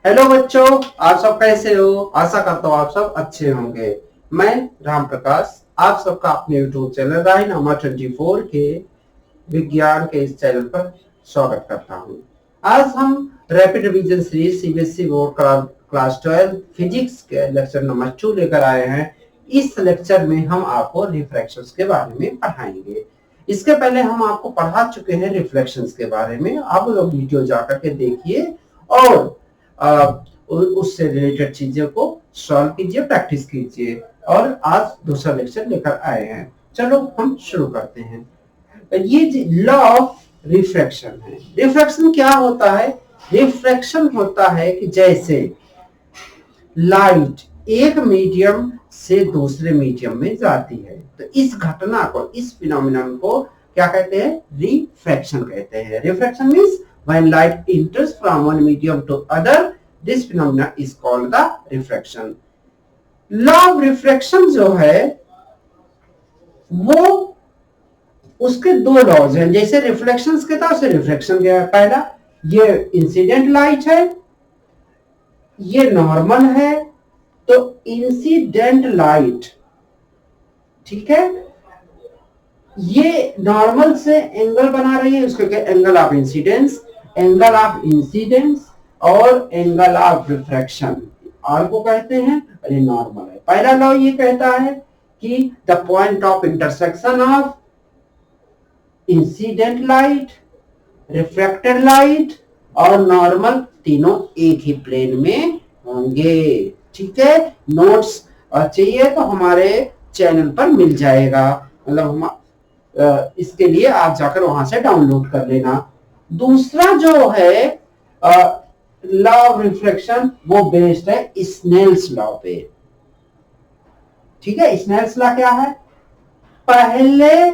Hello बच्चों, आप सब कैसे हो? आशा करता हूँ आप सब अच्छे होंगे। मैं राम प्रकाश आप सबका अपने यूट्यूब चैनल रायनामा 24 के विज्ञान के इस चैनल पर स्वागत करता हूँ। आज हम rapid revision series CBSE board class 12 physics के लेक्चर नंबर 2 लेकर आए हैं। इस लेक्चर में हम आपको रिफ्रैक्शंस के बारे में पढ़ाएंगे। इसके पहले हम आपको पढ़ा चुके हैं रिफ्लेक्शंस के बारे में। आप लोग वीडियो जाकर के देखिए और उससे रिलेटेड चीजों को सॉल्व कीजिए, प्रैक्टिस कीजिए। और आज दूसरा लेक्चर लेकर आए हैं। चलो हम शुरू करते हैं। ये लॉ ऑफ रिफ्रैक्शन है। रिफ्रैक्शन क्या होता है? रिफ्रैक्शन होता है कि जैसे लाइट एक मीडियम से दूसरे मीडियम में जाती है तो इस घटना को, इस फिनोमिनन को क्या कहते हैं? रिफ्रैक्शन कहते हैं। Refraction means when light enters from one medium to other, this phenomena is called the refraction. Law of refraction जो है वो उसके दो लॉज हैं। जैसे रिफ्लेक्शंस के था उसे रिफ्रैक्शन के पहला, ये इंसिडेंट लाइट है, ये नॉर्मल है, तो इंसिडेंट लाइट, ठीक है, ये नॉर्मल से एंगल बना रही है, उसको क्या? Angle of incidence, angle of incidence और एंगल ऑफ रिफ्रैक्शन आर को कहते हैं। और ये नॉर्मल है। पहला लॉ ये कहता है कि the point of intersection of incident light, refracted light और नॉर्मल तीनों एक ही प्लेन में होंगे। ठीक है, नोट्स चाहिए तो हमारे चैनल पर मिल जाएगा। मतलब हम इसके लिए आप जाकर वहां से डाउनलोड कर लेना। दूसरा जो है लॉ ऑफ रिफ्लेक्शन, वो बेस्ड है स्नेल्स लॉ पे। ठीक है, स्नेल्स लॉ क्या है? पहले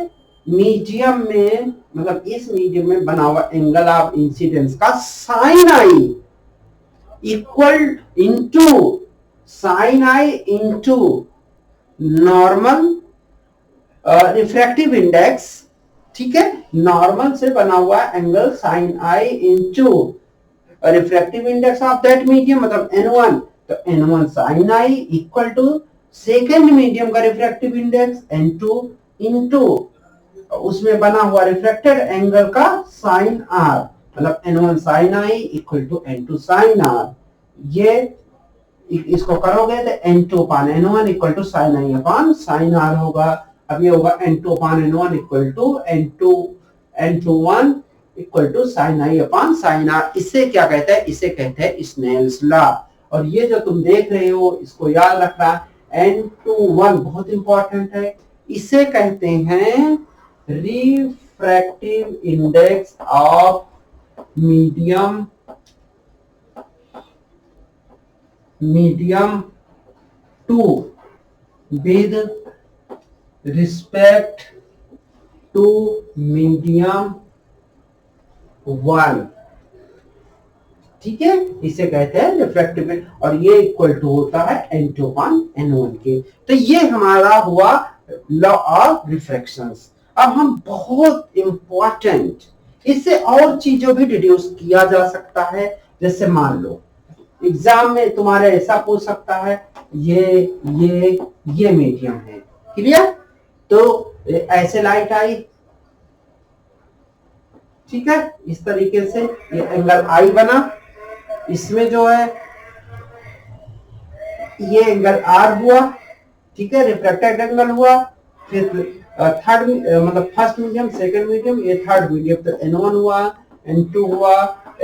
मीडियम में, मतलब इस मीडियम में बना हुआ एंगल ऑफ इंसिडेंस का sine I equal into sine I into normal refractive index. ठीक है, नॉर्मल से बना हुआ angle sine I into refractive index of that medium, मतलब n1, तो n1 sine I equal to second medium का refractive index n2 into उसमें बना हुआ रिफ्लेक्टेड एंगल का साइन आर, मतलब n1 sine I equal to n2 sine R. ये इसको करोगे तो n2 upon n1 equal to sine I upon sine R होगा। अब ये होगा n2 upon n1 equal to n21 equal to sine I upon sine R. इसे क्या कहते हैं? इसे कहते हैं स्नेल्स लॉ। और ये जो तुम देख रहे हो इसको याद रखना, n21 बहुत इंपॉर्टेंट है। इसे कहते हैं refractive index of medium two with respect to medium 1। ठीक है, इसे कहते हैं रिफ्रैक्टिव, और ये इक्वल टू होता है n2 अपान n1 के। तो ये हमारा हुआ लॉ ऑफ रिफ्रैक्शंस। अब हम बहुत इंपॉर्टेंट, इससे और चीजों भी डिड्यूस किया जा सकता है। जैसे मान लो एग्जाम में तुम्हारे ऐसा पूछ सकता है, ये मीडियम है, क्लियर? तो ऐसे लाइट आई, ठीक है, इस तरीके से ये एंगल आई बना, इसमें जो है ये एंगल आर हुआ, ठीक है, रिफ्रैक्टेड एंगल हुआ। फिर थर्ड, मतलब फर्स्ट मीडियम, सेकंड मीडियम, ये थर्ड मीडियम, तो n1 हुआ, n2 हुआ,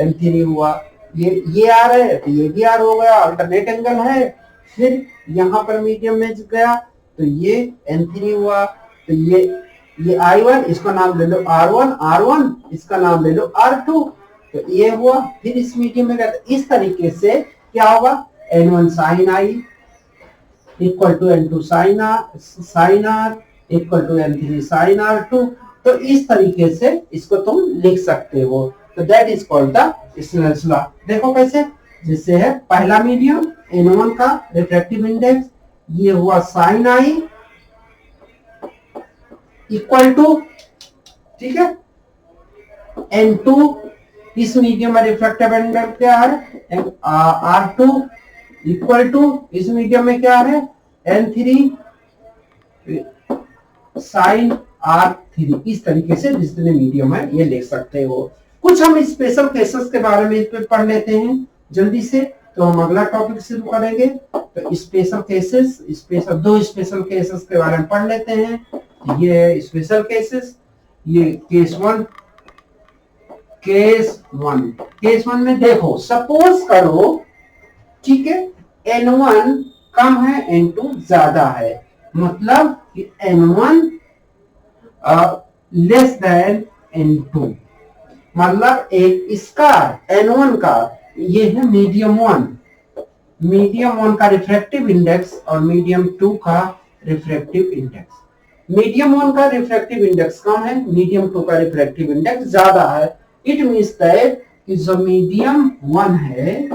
n3 हुआ। ये आर है तो ये भी आर हो गया, अल्टरनेट एंगल है। फिर यहाँ पर मीडियम में गया तो ये n3 हुआ, तो ये I1, इसका नाम ले लो R1, R1 इसका नाम ले रो R2, तो ये हुआ। फिर इस मीडियम में गया तो इस तरीके से क्या होगा? n1 sine I equal to n2 sine R equal to n3 sine R2। तो इस तरीके से इसको तुम लिख सकते हो। तो that is called the Snell's law. देखो कैसे, जिससे है पहला मीडियम n1 का रिफ्रैक्टिव इंडेक्स, ये हुआ साइन आई इक्वल टू, ठीक है, n2 इस मीडियम में रिफ्रैक्टिव इंडेक्स क्या है, R2 इक्वल टू, इस मीडियम में क्या है, N3 साइन R3। इस तरीके से जितने मीडियम है ये लिख सकते हो। कुछ हम स्पेशल केसेस के बारे में पढ़ लेते हैं जल्दी से, तो हम अगला टॉपिक शुरू करेंगे। तो स्पेशल केसेस, दो स्पेशल केसेस के बारे में पढ़ लेते हैं। ये स्पेशल केसेस, ये केस वन। केस वन में देखो, सपोज करो, ठीक है, N1 कम है, N2 ज्यादा है, मतलब कि N1 लेस देन N2, मतलब एक इसका N1 का, ये है मीडियम वन का रिफ्रैक्टिव इंडेक्स और मीडियम 2 का रिफ्रैक्टिव इंडेक्स। मीडियम 1 का रिफ्रैक्टिव इंडेक्स कम है, मीडियम 2 का रिफ्रैक्टिव इंडेक्स ज्यादा है। इट मींस दैट कि जो मीडियम 1 है,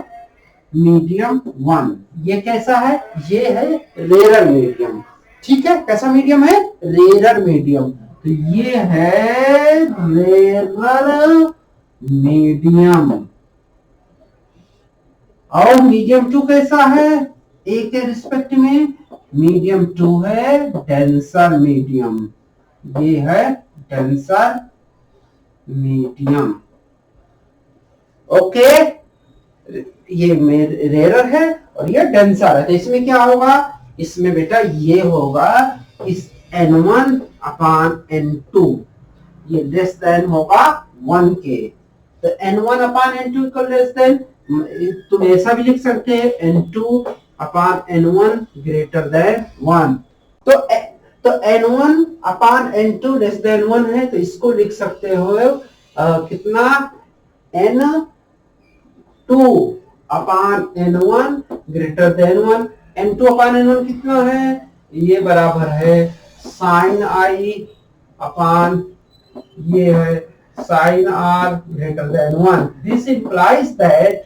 मीडियम 1 ये कैसा है, ये है रेयर मीडियम, ठीक है। कैसा मीडियम है, रेयर मीडियम। तो ये है रेयर मीडियम। और मीडियम 2 कैसा है, ए के रिस्पेक्ट में मीडियम 2 है डेंसर मीडियम, ये है डेंसर मीडियम। ओके, ये रेयर है और ये डेंसर है। तो इसमें क्या होगा, इसमें बेटा ये होगा, इस N1 अपान N2 ये लेस देन होगा 1 के। तो N1 अपान N2 इक्वल लेस देन, तुम ऐसा भी लिख सकते हैं N2 upon N1 greater than 1। तो N1 अपान N2 लेस देन 1 है, तो इसको लिख सकते हो कितना, N2 upon N1 greater than 1। N2 upon N1 कितना है, ये बराबर है साइन I अपान ये है sine R greater than 1। This implies that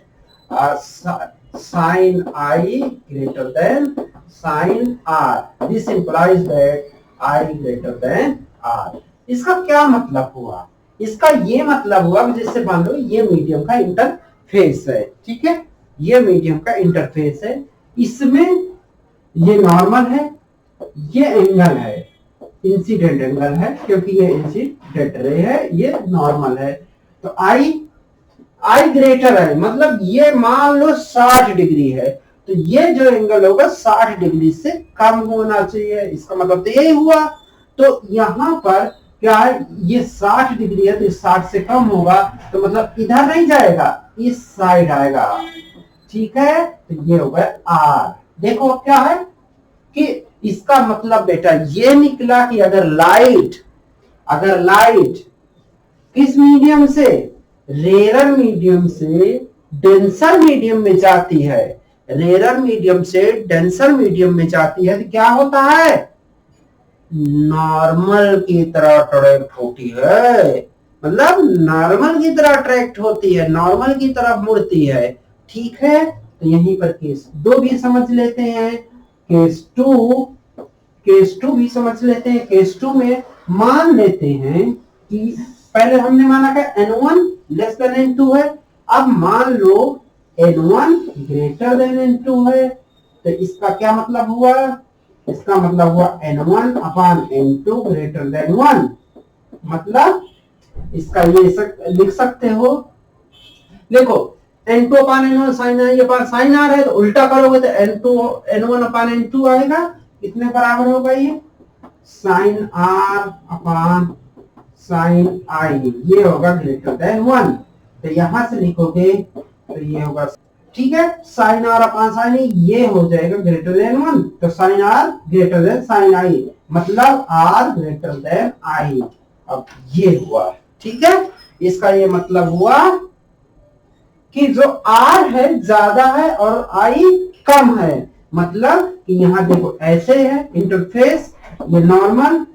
sin I greater than sin R. This implies that I greater than R. इसका क्या मतलब हुआ, इसका ये मतलब हुआ कि जैसे मान लो ये मीडियम का इंटरफेस है, ठीक है, ये मीडियम का इंटरफेस है, इसमें ये नॉर्मल है, ये एंगल है इंसिडेंट एंगल है, क्योंकि ये इंसिडेंट रे है, ये नॉर्मल है। तो I ग्रेटर है, मतलब ये मान लो 60 डिग्री है, तो ये जो एंगल होगा 60 डिग्री से कम होना चाहिए, इसका मतलब तो यही हुआ। तो यहां पर क्या है, ये 60 डिग्री है, तो 60 से कम होगा, तो मतलब इधर नहीं जाएगा, इस साइड आएगा, ठीक है। तो ये होगा R। देखो क्या है कि इसका मतलब बेटा ये निकला कि अगर लाइट किस मीडियम से, रेयर मीडियम से डेंसर मीडियम में जाती है, रेयर मीडियम से डेंसर मीडियम में जाती है, तो क्या होता है, नॉर्मल की तरह अट्रैक्ट होती है, मतलब नॉर्मल की तरह अट्रैक्ट होती है, नॉर्मल की तरफ मुड़ती है, ठीक है। तो यहीं पर केस 2 भी समझ लेते हैं, केस टू भी समझ लेते हैं। केस 2 में मान लेते हैं कि पहले हमने माना कि N1 लेस देन N2 है, अब मान लो N1 ग्रेटर देन N2 है, तो इसका क्या मतलब हुआ, इसका मतलब हुआ N1 अपान N2 ग्रेटर देन 1। मतलब इसका ये लिख सकते हो, देखो N2 upon N1 sine I upon sine R है, तो उल्टा करोगे तो N1 अपान N2 आएगा, कितने बराबर होगा ये, sine R upon sine I, ये होगा ग्रेटर देन 1। तो यहां से लिखोगे तो ये होगा, ठीक है, sine R upon sine I ये हो जाएगा ग्रेटर देन 1, तो sine R greater than sine I, मतलब R ग्रेटर देन I। अब ये हुआ, ठीक है, इसका ये मतलब हुआ कि जो R है ज्यादा है और I कम है, मतलब कि यहां देखो ऐसे है इंटरफेस, ये नॉर्मल,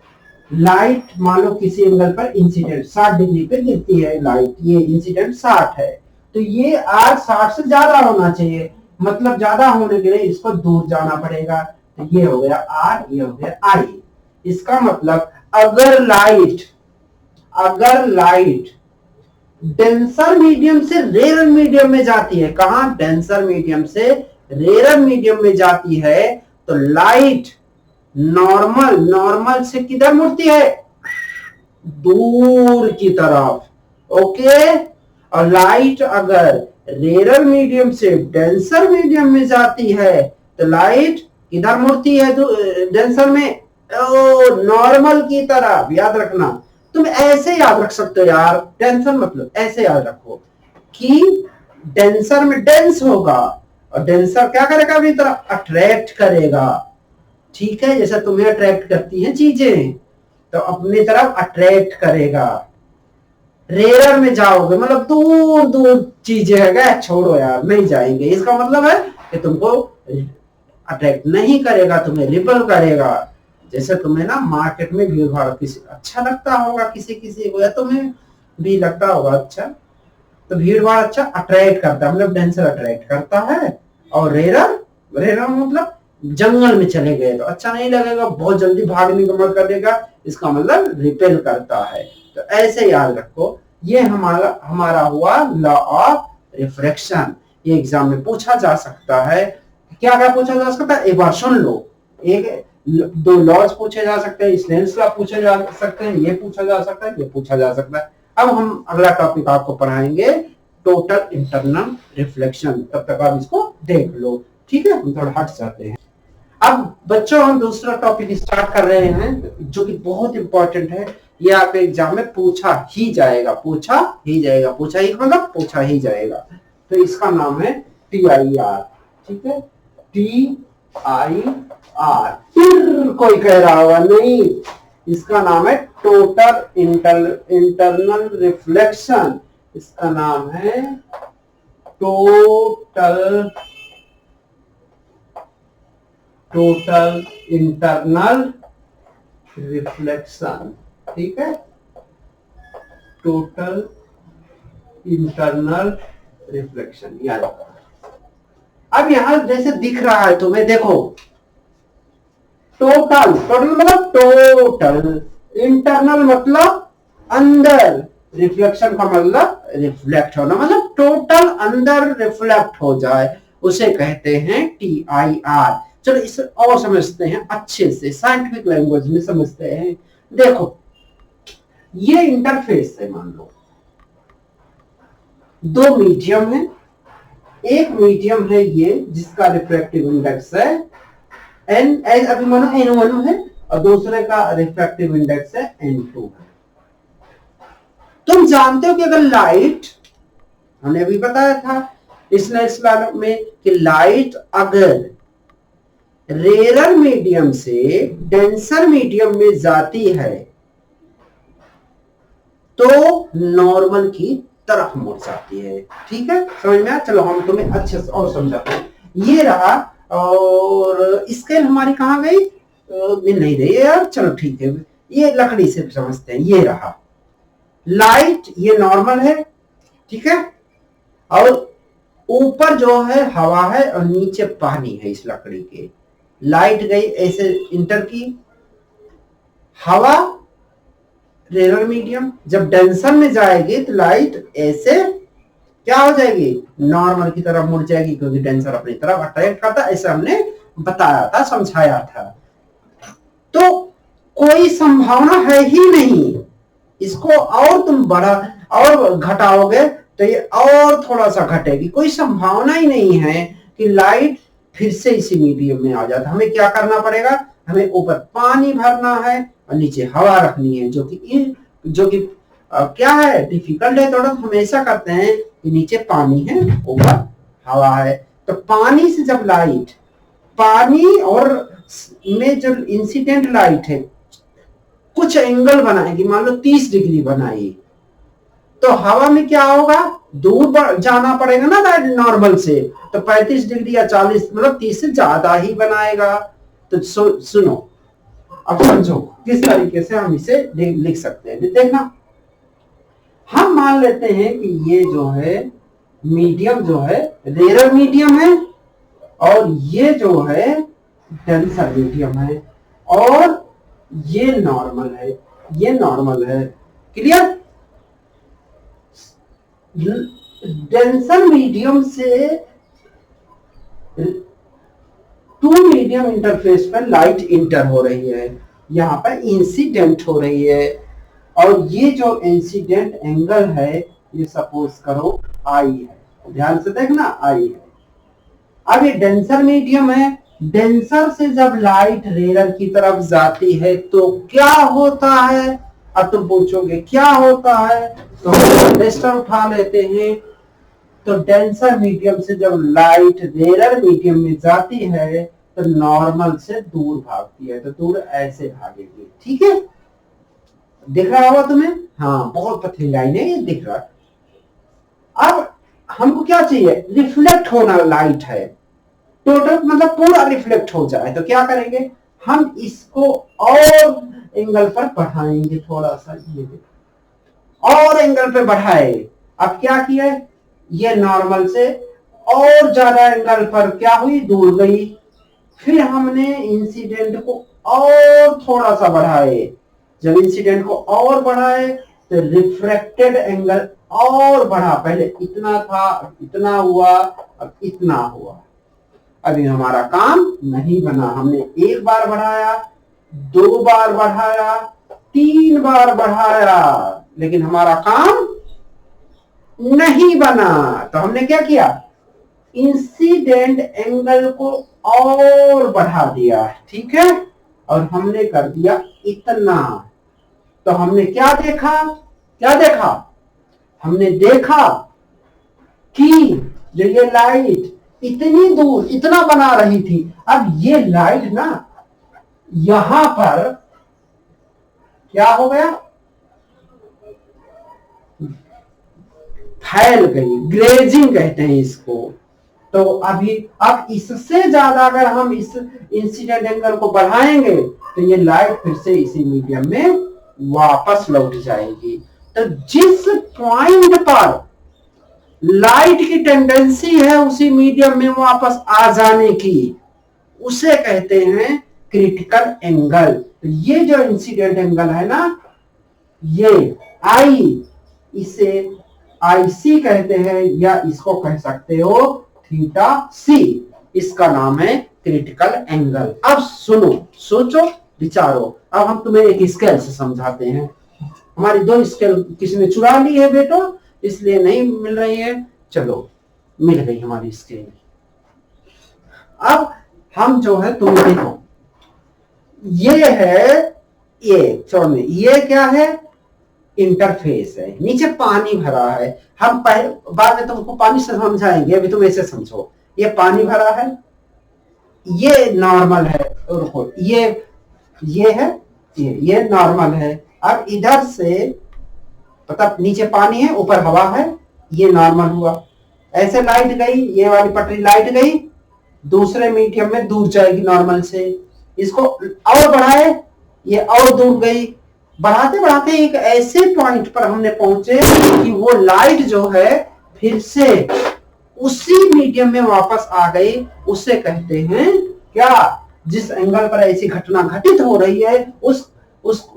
लाइट मान लो किसी एंगल पर इंसिडेंट 60 डिग्री पे गिरती है लाइट, ये इंसिडेंट 60 है, तो ये R 60 से ज्यादा होना चाहिए, मतलब ज्यादा होने के लिए इसको दूर जाना पड़ेगा, तो ये हो गया R, ये हो गया I। इसका मतलब अगर लाइट डेंसर मीडियम से रेयर मीडियम में जाती है। कहां? डेंसर मीडियम से रेयर मीडियम में जाती है तो लाइट नॉर्मल, नॉर्मल से किधर मुड़ती है? दूर की तरफ। ओके। और लाइट अगर रेयर मीडियम से डेंसर मीडियम में जाती है तो लाइट किधर मुड़ती है? डेंसर में नॉर्मल की तरफ। याद रखना, तुम ऐसे याद रख सकते हो यार, डेंसर मतलब ऐसे याद रखो कि डेंसर में डेंस होगा और डेंसर क्या करेगा? अपनी तरफ अट्रैक्ट करेगा। ठीक है, जैसा तुम्हें अट्रैक्ट करती हैं चीजें तो अपनी तरफ अट्रैक्ट करेगा। रेयर में जाओगे मतलब दूर दूर चीजें है, छोड़ो यार, नहीं जाएंगे। इसका मतलब है कि तुमको अट्रैक्ट नहीं करेगा, तुम्हें रिपल करेगा। जैसे तुम्हें ना मार्केट में भीड़ भाड़ किसी अच्छा लगता होगा, किसी किसी को, या तुम्हें भी लगता होगा अच्छा, तो भीड़ भाड़ अच्छा अट्रैक्ट करता है, मतलब डेंसर अट्रैक्ट करता है। और रेयर, रेयर मतलब जंगल में चले गए तो अच्छा नहीं लगेगा, बहुत जल्दी भागने का मन करेगा, इसका मतलब रिपेल करता है। तो ऐसे याद रखो, ये हमारा हुआ लॉ ऑफ रिफ्रैक्शन। ये एग्जाम में पूछा जा सकता है। क्या क्या पूछा जा सकता है? एक बार सुन लो। एक दो लॉज पूछे जा सकते हैं, स्नेल्स लॉ पूछे जा सकते हैं, ये पूछा जा सकता है, ये पूछा जा सकता है। अब हम अगला टॉपिक आपको पढ़ाएंगे, टोटल इंटरनल रिफ्लेक्शन। तब तक आप इसको देख लो। ठीक है, हम थोड़ा हट जाते हैं। अब बच्चों हम दूसरा टॉपिक स्टार्ट कर रहे हैं जो कि बहुत इंपॉर्टेंट है। ये आपके एग्जाम में पूछा ही जाएगा, पूछा ही जाएगा। पूछा ही मतलब पूछा ही जाएगा। तो इसका नाम है TIR। ठीक है, TIR। फिर कोई कह रहा होगा नहीं, इसका नाम है टोटल इंटरनल रिफ्लेक्शन। इसका नाम है टोटल इंटरनल रिफ्लेक्शन। ठीक है, टोटल इंटरनल रिफ्लेक्शन याद रखो। अब यहां जैसे दिख रहा है तुम्हें, देखो, टोटल, टोटल मतलब टोटल, इंटरनल मतलब अंदर, रिफ्लेक्शन का मतलब रिफ्लेक्ट होना, मतलब टोटल अंदर रिफ्लेक्ट हो जाए, उसे कहते हैं TIR। चलो इसे और समझते हैं अच्छे से, साइंटिफिक लैंग्वेज में समझते हैं। देखो, ये इंटरफेस है, मान लो दो मीडियम है। एक मीडियम है ये जिसका रिफ्रैक्टिव इंडेक्स है N, अभी मानो N1 है, और दूसरे का रिफ्रैक्टिव इंडेक्स है N2 है। तुम जानते हो कि अगर लाइट, हमने अभी बताया था स्नेल्स लॉ में कि लाइट अगर रेयर मीडियम से डेंसर मीडियम में जाती है तो नॉर्मल की तरफ मुड़ जाती है। ठीक है, समझ में आया? चलो हम तुम्हें अच्छे से और समझाते हैं। ये रहा, और स्केल हमारी कहां गई? मिल नहीं रही है यार। चलो ठीक है, ये लकड़ी से समझते हैं। ये रहा लाइट, ये नॉर्मल है। ठीक है, और ऊपर जो है हवा है और नीचे पानी है। इस लकड़ी के लाइट गई ऐसे इंटर की, हवा रेयर मीडियम, जब डेंसर में जाएगी तो लाइट ऐसे क्या हो जाएगी? नॉर्मल की तरफ मुड़ जाएगी, क्योंकि डेंसर अपनी तरफ अट्रैक्ट करता है। ऐसा हमने बताया था, समझाया था। तो कोई संभावना है ही नहीं, इसको और तुम बड़ा और घटाओगे तो ये और थोड़ा सा घटेगी। कोई संभावना ही नहीं है कि लाइट फिर से इसी मीडियम में आ जाता। हमें क्या करना पड़ेगा? हमें ऊपर पानी भरना है और नीचे हवा रखनी है, जो कि क्या है, डिफिकल्ट है थोड़ा। हमेशा करते हैं कि नीचे पानी है, ऊपर हवा है। तो पानी से जब लाइट, पानी और में जो इंसिडेंट लाइट है कुछ एंगल बनाएगी, मान लो 30 डिग्री बनाई, तो हवा में क्या होगा? दूर जाना पड़ेगा ना लाइट नॉर्मल से, तो 35 डिग्री या 40, मतलब 30 से ज्यादा ही बनाएगा। तो सुनो, अब समझो किस तरीके से हम इसे लिख सकते हैं। देखना, हम मान लेते हैं कि ये जो है मीडियम जो है रेयर मीडियम है, और ये जो है डेंसर मीडियम है, और ये नॉर्मल है, ये नॉर्मल है। क्लियर? डेंसर मीडियम से टू मीडियम इंटरफेस पर लाइट इंटर हो रही है, यहाँ पर इंसिडेंट हो रही है, और ये जो इंसिडेंट एंगल है ये सपोज करो आई है, ध्यान से देखना आई है। अब ये डेंसर मीडियम है, डेंसर से जब लाइट रेयर की तरफ जाती है तो क्या होता है। अब तुम पूछोगे क्या होता है, तो हम रजिस्टर उठा लेते हैं। तो डेंसर मीडियम से जब लाइट रेयर मीडियम में जाती है तो नॉर्मल से दूर भागती है, तो दूर ऐसे भागेगी, ठीक है, दिख रहा होगा तुम्हें। हाँ, बहुत पतली लाइन है, ये दिख रहा है। अब हमको क्या चाहिए, रिफ्लेक्ट होना लाइट है, टोटल मतलब पूरा रिफ्लेक्ट हो जाए, तो क्या करेंगे, हम इसको और एंगल पर बढ़ाएंगे थोड़ा सा, ये देखो और एंगल पे बढ़ाए। अब क्या किया, ये नॉर्मल से और ज्यादा एंगल पर क्या हुई, दूर गई। फिर हमने इंसिडेंट को और थोड़ा सा बढ़ाए, जब इंसिडेंट को और बढ़ाए तो रिफ्रैक्टेड एंगल और बढ़ा, पहले इतना था इतना हुआ, अब इतना हुआ। अभी हमारा काम नहीं बना, हमने एक बार बढ़ाया, दो बार बढ़ाया, तीन बार बढ़ाया, लेकिन हमारा काम नहीं बना। तो हमने क्या किया, इंसिडेंट एंगल को और बढ़ा दिया, ठीक है, और हमने कर दिया इतना। तो हमने क्या देखा, हमने देखा कि जो ये लाइट इतनी दूर इतना बना रही थी, अब ये लाइट ना यहां पर क्या हो गया, फैल गई, ग्रेजिंग कहते हैं इसको। तो अब इससे ज्यादा अगर हम इस इंसिडेंट एंगल को बढ़ाएंगे तो ये लाइट फिर से इसी मीडियम में वापस लौट जाएगी। तो जिस पॉइंट पर लाइट की टेंडेंसी है उसी मीडियम में वापस आ जाने की, उसे कहते हैं क्रिटिकल एंगल। तो ये जो इंसिडेंट एंगल है ना, ये आई, इसे IC कहते हैं, या इसको कह सकते हो थीटा सी, इसका नाम है क्रिटिकल एंगल। अब सुनो, सोचो, विचारो। अब हम तुम्हें एक स्केल से समझाते हैं। हमारी दो स्केल किसी ने चुरा ली है बेटो, इसलिए नहीं मिल रही है, चलो मिल गई हमारी स्केल। अब हम जो है, तुम देखो, ये है, ये छोड़ने, ये क्या है, इंटरफेस है, नीचे पानी भरा है। हम पहले बाद में तुमको पानी से समझाएंगे, अभी तुम ऐसे समझो, ये पानी भरा है, ये नॉर्मल है, रुको, ये है, ये नॉर्मल है। अब इधर से मतलब नीचे पानी है, ऊपर हवा है, ये नॉर्मल हुआ। ऐसे लाइट गई, ये वाली पटरी लाइट गई, दूसरे मीडियम में दूर जाएगी नॉर्मल से। इसको और बढ़ाए, ये और दूर गई, बढ़ाते बढ़ाते एक ऐसे पॉइंट पर हमने पहुंचे कि वो लाइट जो है फिर से उसी मीडियम में वापस आ गई। उसे कहते हैं क्या, जिस एंगल पर ऐसी घटना घटित हो रही है उस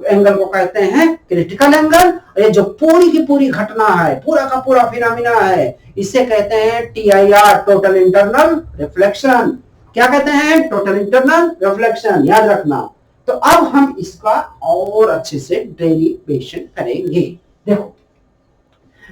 एंगल को कहते हैं क्रिटिकल एंगल। ये जो पूरी की पूरी घटना है, पूरा का पूरा फिनोमिना है, इसे कहते हैं TIR, टोटल इंटरनल रिफ्लेक्शन। क्या कहते हैं, टोटल इंटरनल रिफ्लेक्शन, याद रखना। तो अब हम इसका और अच्छे से डेरिवेशन करेंगे। देखो,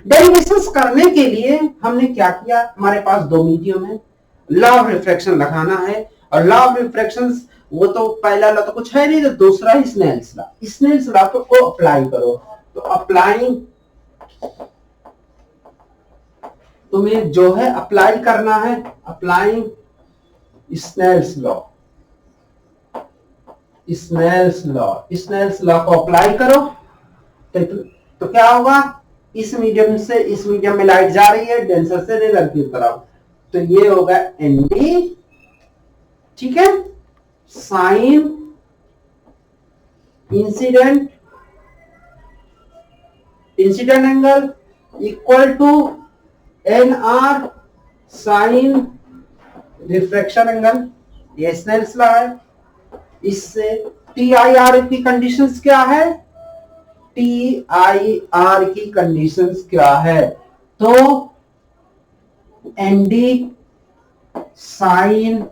डेरिवेशन करने के लिए हमने क्या किया, हमारे पास दो मीडियम है, लॉ ऑफ रिफ्रैक्शन लगाना है। और लॉ ऑफ रिफ्रैक्शन, वो तो पहला लॉ तो कुछ है नहीं, तो दूसरा ही स्नेल्स लॉ। स्नेल्स लॉ को अप्लाई करो। तो अप्लाइंग, तुम्हें जो है अप्लाई करना है, applying Snell's law. Snell's law को अप्लाई करो तो क्या होगा, इस मीडियम से इस मीडियम में लाइट जा रही है, डेंसर से रेयर की तरफ, तो ये होगा ND, ठीक है, sine incident angle equal to NR sine refraction angle. ये स्नेल्स लॉ है। इससे TIR की कंडीशंस क्या है, TIR की कंडीशंस क्या है, तो एनडी साइन,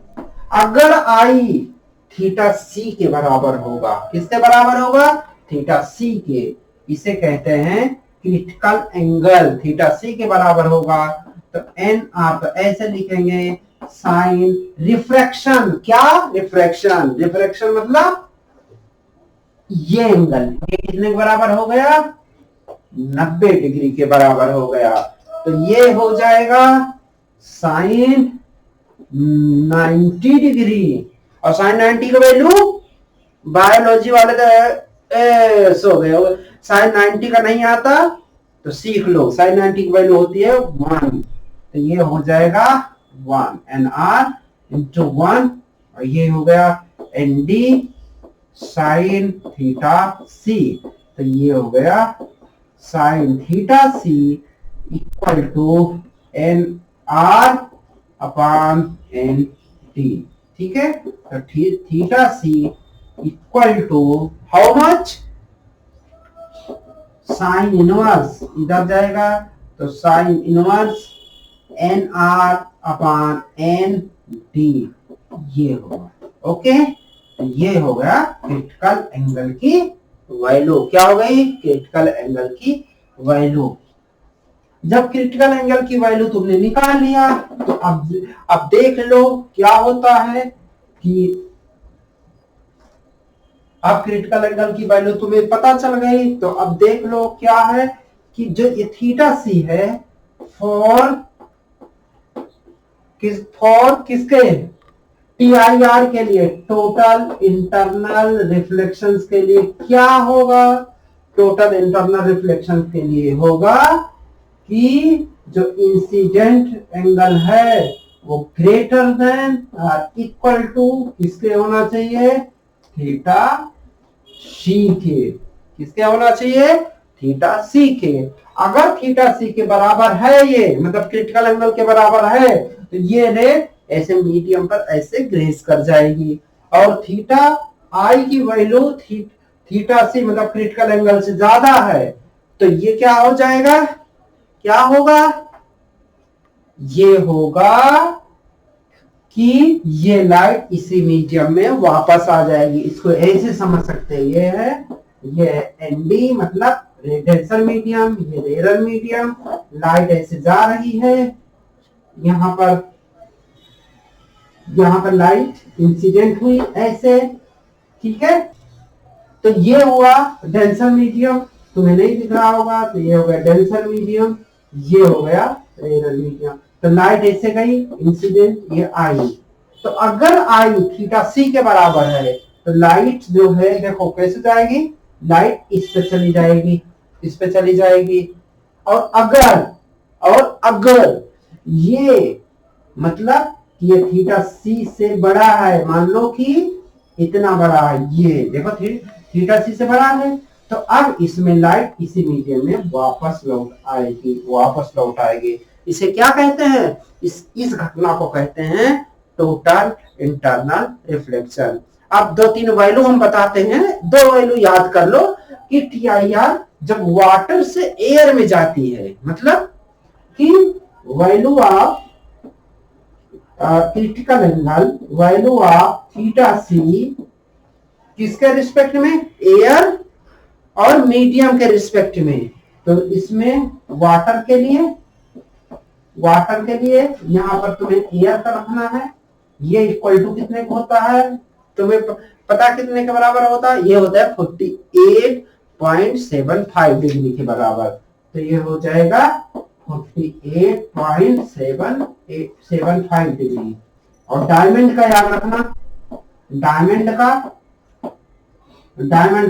अगर आई थीटा सी के बराबर होगा, किसके बराबर होगा? थीटा सी के, इसे कहते हैं क्रिटिकल एंगल। थीटा सी के बराबर होगा तो एन आप ऐसे लिखेंगे साइन रिफ्रैक्शन। क्या? रिफ्रैक्शन। रिफ्रैक्शन मतलब ये एंगल, ये कितने के बराबर हो गया? 90 डिग्री के बराबर हो गया। तो ये हो जाएगा साइन 90 डिग्री। और साइन 90 का वैल्यू बायोलॉजी वाले तो सो गए, साइन 90 का नहीं आता तो सीख लो। साइन 90 की वैल्यू होती है 1, तो ये हो जाएगा 1 एन आर इंटू 1, और ये हो गया N D sine theta C. तो ये हो गया sine theta C equal to N R upon N T. ठीक है, तो theta C equal to how much? Sine inverse इधर जाएगा तो sine inverse N R upon N D, ये होगा। ओके, तो ये हो गया क्रिटिकल एंगल की वैल्यू। क्या हो गई? क्रिटिकल एंगल की वैल्यू। जब क्रिटिकल एंगल की वैल्यू तुमने निकाल लिया तो अब देख लो क्या होता है कि अब क्रिटिकल एंगल की वैल्यू तुम्हें पता चल गई। तो अब देख लो क्या है कि जो ये थीटा सी है फॉर किसके? टीआईआर के लिए, टोटल इंटरनल रिफ्लेक्शंस के लिए क्या होगा? टोटल इंटरनल रिफ्लेक्शंस के लिए होगा कि जो इंसिडेंट एंगल है वो ग्रेटर देन और इक्वल टू किसके होना चाहिए? थीटा सी के। किसके होना चाहिए? थीटा सी के। अगर थीटा सी के बराबर है, ये मतलब क्रिटिकल एंगल के बराबर है, तो ये रे ऐसे मीडियम पर ऐसे ग्रेस कर जाएगी। और थीटा आई की वैल्यू थीटा सी मतलब क्रिटिकल एंगल से ज्यादा है, तो ये क्या हो जाएगा? क्या होगा? ये होगा कि ये लाइट इसी मीडियम में वापस आ जाएगी। इसको ऐसे समझ सकते हैं, ये एनडी मतलब डेंसर मीडियम, ये रेयर मीडियम, लाइट ऐसे जा रही है, यहाँ पर लाइट इंसिडेंट हुई ऐसे। ठीक है, तो ये हुआ डेंसर मीडियम, तुम्हें नहीं दिख रहा होगा, तो ये हो गया डेंसर मीडियम, ये हो गया रेयर मीडियम। तो लाइट ऐसे गई इंसिडेंट, ये आई। तो अगर आई थीटा सी के बराबर है तो लाइट जो है देखो कैसे जाएगी? लाइट इस पे चली जाएगी, इस पे चली जाएगी। और अगर ये मतलब ये थीटा सी से बड़ा है, मान लो कि इतना बड़ा है, ये देखो थीटा सी से बड़ा है, तो अब इसमें लाइट इसी मीडियम में वापस लौट आएगी। इसे क्या कहते हैं? इस घटना को कहते हैं टोटल इंटरनल रिफ्लेक्शन। अब 2-3 वैल्यू हम बताते हैं, 2 वैल्यू याद कर लो कि टीआईआर जब वाटर से एयर में जाती है, मतलब कि value of critical angle, value of theta C किसके रिस्पेक्ट में? एयर और मीडियम के रिस्पेक्ट में। तो इसमें वाटर के लिए यहां पर तुम्हें एयर का रखना है, ये इक्वल टू कितने का होता है? तुम्हें पता कितने के बराबर होता है? ये होता है 48.75 डिग्री के बराबर। तो ये हो जाएगा 48.75 डिग्री। और डायमंड का याद रखना, डायमंड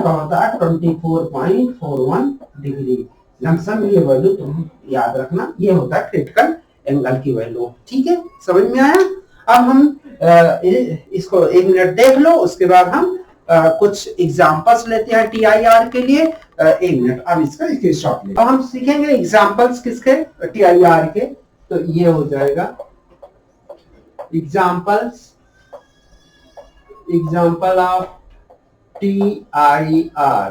का होता है 24.41 डिग्री। लमसम ये वैल्यू तुम याद रखना, ये होता है क्रिटिकल एंगल की वैल्यू। ठीक है, समझ में आया? अब हम इसको 1 मिनट देख लो, उसके बाद हम कुछ एग्जांपल्स लेते हैं टीआईआर के लिए। 1 मिनट, अब इसका स्क्रीनशॉट ले। अब हम सीखेंगे एग्जांपल्स किसके? टीआईआर के। तो ये हो जाएगा एग्जांपल ऑफ टीआईआर।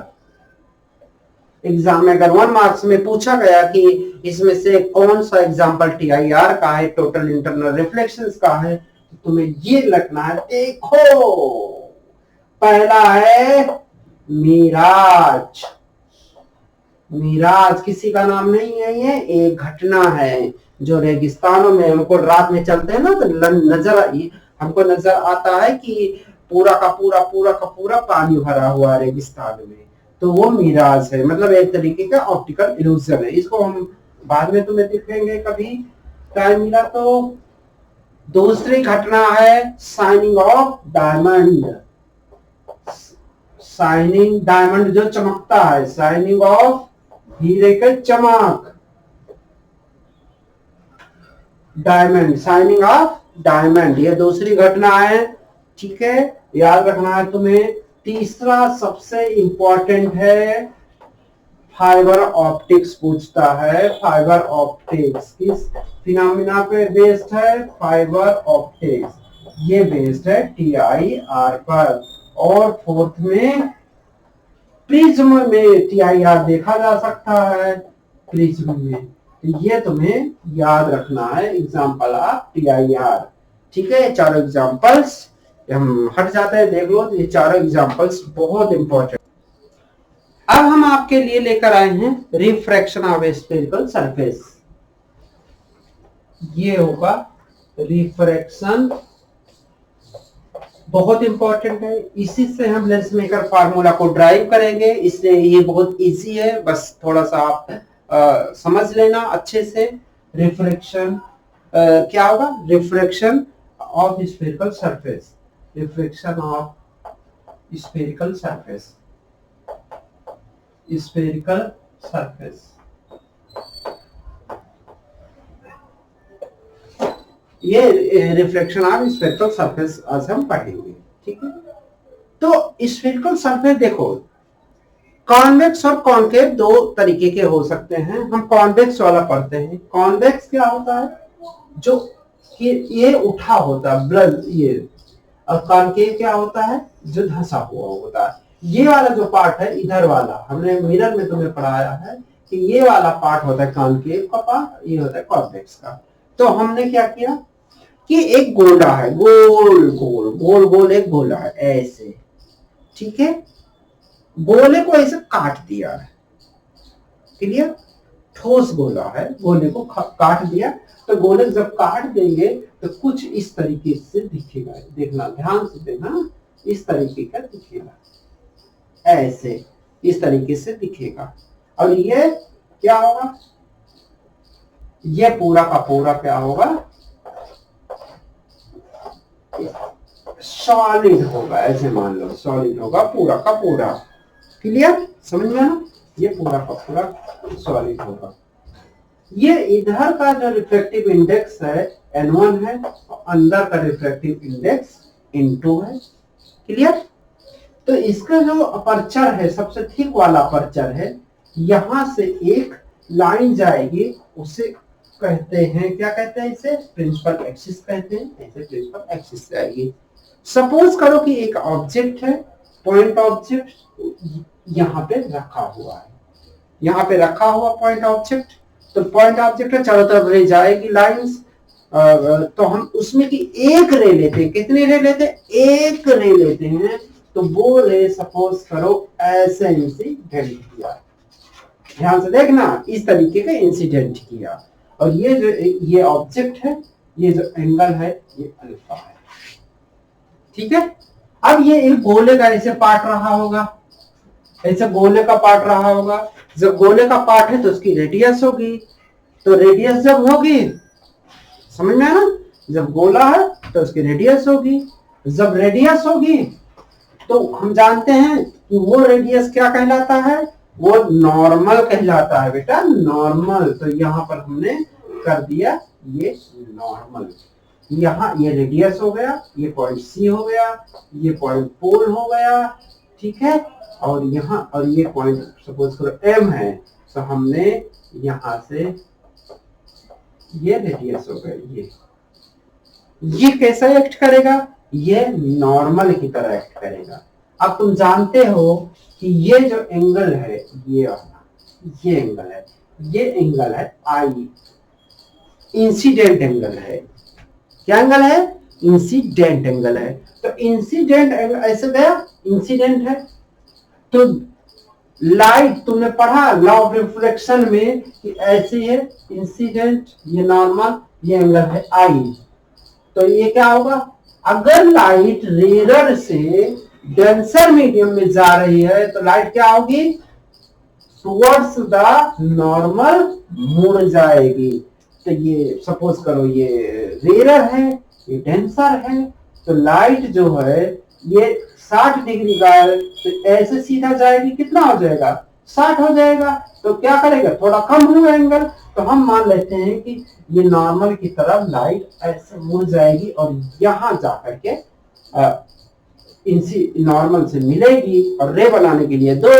एग्जाम में अगर 1 मार्क्स में पूछा गया कि इसमें से कौन सा एग्जाम्पल टीआईआर का है, टोटल इंटरनल रिफ्लेक्शंस का है, तो तुम्हें ये लिखना है। देखो पहला है मिराज। मिराज किसी का नाम नहीं है, ये एक घटना है जो रेगिस्तानों में हमको रात में चलते हैं ना, तो हमको नजर आता है कि पूरा का पूरा पानी भरा हुआ रेगिस्तान में, तो वो मिराज है, मतलब एक तरीके का ऑप्टिकल इल्यूजन है। इसको हम बाद में तुम्हें दिखेंगे कभी टाइम मिला तो। दूसरी घटना है shining of diamond. Shining diamond जो चमकता है, शाइनिंग ऑफ हीरे के चमक, डायमंड, शाइनिंग ऑफ डायमंड, ये दूसरी घटना है। ठीक है, याद रखना है तुम्हें। तीसरा सबसे इंपॉर्टेंट है फाइबर ऑप्टिक्स पूछता है। फाइबर ऑप्टिक्स किस फिनोमिना पे बेस्ड है? फाइबर ऑप्टिक्स, ये बेस्ड है टीआईआर पर। और फोर्थ में प्रिज्म में टीआईआर देखा जा सकता है, प्रिज्म में। ये तुम्हें याद रखना है एग्जाम्पल ऑफ टीआईआर। ठीक है, चारों एग्जाम्पल्स हम हट जाते हैं, देख लो, तो ये चारों एग्जाम्पल्स बहुत इंपॉर्टेंट। अब हम आपके लिए लेकर आए हैं रिफ्रैक्शन ऑफ स्फेरिकल सरफेस। ये होगा रिफ्रैक्शन, बहुत इंपॉर्टेंट है। इसी से हम लेंस मेकर फार्मूला को ड्राइव करेंगे, इसलिए ये बहुत इजी है, बस थोड़ा सा आप समझ लेना अच्छे से। रिफ्रैक्शन क्या होगा? Refraction of spherical surface, refraction of spherical surface, spherical surface. ये रिफ्लेक्शन ऑफ स्फेरिकल सरफेस आज हम पढ़ेंगे। ठीक है, तो स्फेरिकल सरफेस देखो, कॉन्वेक्स और कॉन्केव दो तरीके के हो सकते हैं। हम कॉन्वेक्स वाला पढ़ते हैं। कॉन्वेक्स क्या होता है? जो ये उठा होता है ब्लड, ये। और कॉन्केव क्या होता है? जो धंसा हुआ होता है। ये वाला जो पार्ट है, इधर वाला, हमने मिरर में तुम्हें पढ़ाया है कि ये वाला पार्ट होता है कॉन्केव का पार्ट, ये होता है कॉन्वेक्स का। तो हमने क्या किया कि एक गोला है, गोल गोल गोल गोल एक गोला है ऐसे। ठीक है, गोले को ऐसे काट दिया है, क्लियर? ठोस गोला है, गोले को काट दिया। तो गोले जब काट देंगे तो कुछ इस तरीके से दिखेगा, देखना ध्यान से देखना, इस तरीके का दिखेगा, ऐसे इस तरीके से दिखेगा। और ये क्या होगा? ये पूरा का पूरा क्या होगा? सॉलिड होगा, ऐसे मान लो सॉलिड होगा पूरा का पूरा। क्लियर? समझ में ना? ये पूरा का पूरा सॉलिड होगा। ये इधर का जो रिफ्रैक्टिव इंडेक्स है N1 है, और अंदर का रिफ्रैक्टिव इंडेक्स N2 है। क्लियर? तो इसका जो अपर्चर है, सबसे थिक वाला अपर्चर है, यहां से एक लाइन जाएगी, उसे कहते हैं, क्या कहते हैं इसे? प्रिंसिपल एक्सिस कहते हैं। ऐसे प्रिंसिपल एक्सिस जाएगी। सपोज करो कि एक ऑब्जेक्ट है, पॉइंट ऑब्जेक्ट यहाँ पे रखा हुआ है, यहाँ पे रखा हुआ पॉइंट ऑब्जेक्ट। तो पॉइंट ऑब्जेक्ट है, चारों तरफ रे जाएगी लाइंस। तो हम उसमें की एक रे लेते हैं। कितनी रे लेते हैं? एक रे लेते हैं। तो वो रे सपोज करो ऐसे इंसिडेंट किया, ध्यान से देखना, इस तरीके का इंसिडेंट किया। और ये जो ये ऑब्जेक्ट है, ये जो एंगल है, ये अल्फा है। ठीक है, अब ये एक गोले का ऐसे पार्ट रहा होगा, ऐसे गोले का पार्ट रहा होगा। जब गोले का पार्ट है तो उसकी रेडियस होगी। तो रेडियस जब होगी, समझ में है ना? जब गोला है तो उसकी रेडियस होगी। जब रेडियस होगी तो हम जानते हैं कि वो रेडियस क्या कहलाता है? वो नॉर्मल कहलाता है बेटा, नॉर्मल। तो यहां पर हमने कर दिया ये नॉर्मल। यहाँ ये रेडियस हो गया, ये पॉइंट सी हो गया, ये पॉइंट पोल हो गया। ठीक है, और यहाँ और ये पॉइंट सपोज करो एम है, तो हमने यहां से ये रेडियस हो गया। ये कैसा एक्ट करेगा? ये नॉर्मल की तरह एक्ट करेगा। अब तुम जानते हो कि ये जो एंगल है, ये वाला, ये एंगल है, ये एंगल है आई, इंसिडेंट एंगल है। क्या एंगल है? इंसिडेंट एंगल है। तो इंसिडेंट एंगल ऐसे गया, इंसिडेंट है। तो लाइट तुमने पढ़ा लॉ ऑफ रिफ्लेक्शन में कि ऐसी है, इंसिडेंट, ये नॉर्मल, ये एंगल है आई। तो ये क्या होगा? अगर लाइट रेयर से डेंसर मीडियम में जा रही है तो लाइट क्या होगी? टुवर्ड्स द नॉर्मल मुड़ जाएगी। तो ये सपोज करो ये रेयर है, ये डेंसर है, तो लाइट जो है ये 60 डिग्री का है, तो ऐसे सीधा जाएगी, कितना हो जाएगा? 60 हो जाएगा। तो क्या करेगा? थोड़ा कम हुआ एंगल, तो हम मान लेते हैं कि ये नॉर्मल की तरफ लाइट ऐसे मुड़ जाएगी और यहां जाकर के नॉर्मल से मिलेगी। और रे बनाने के लिए 2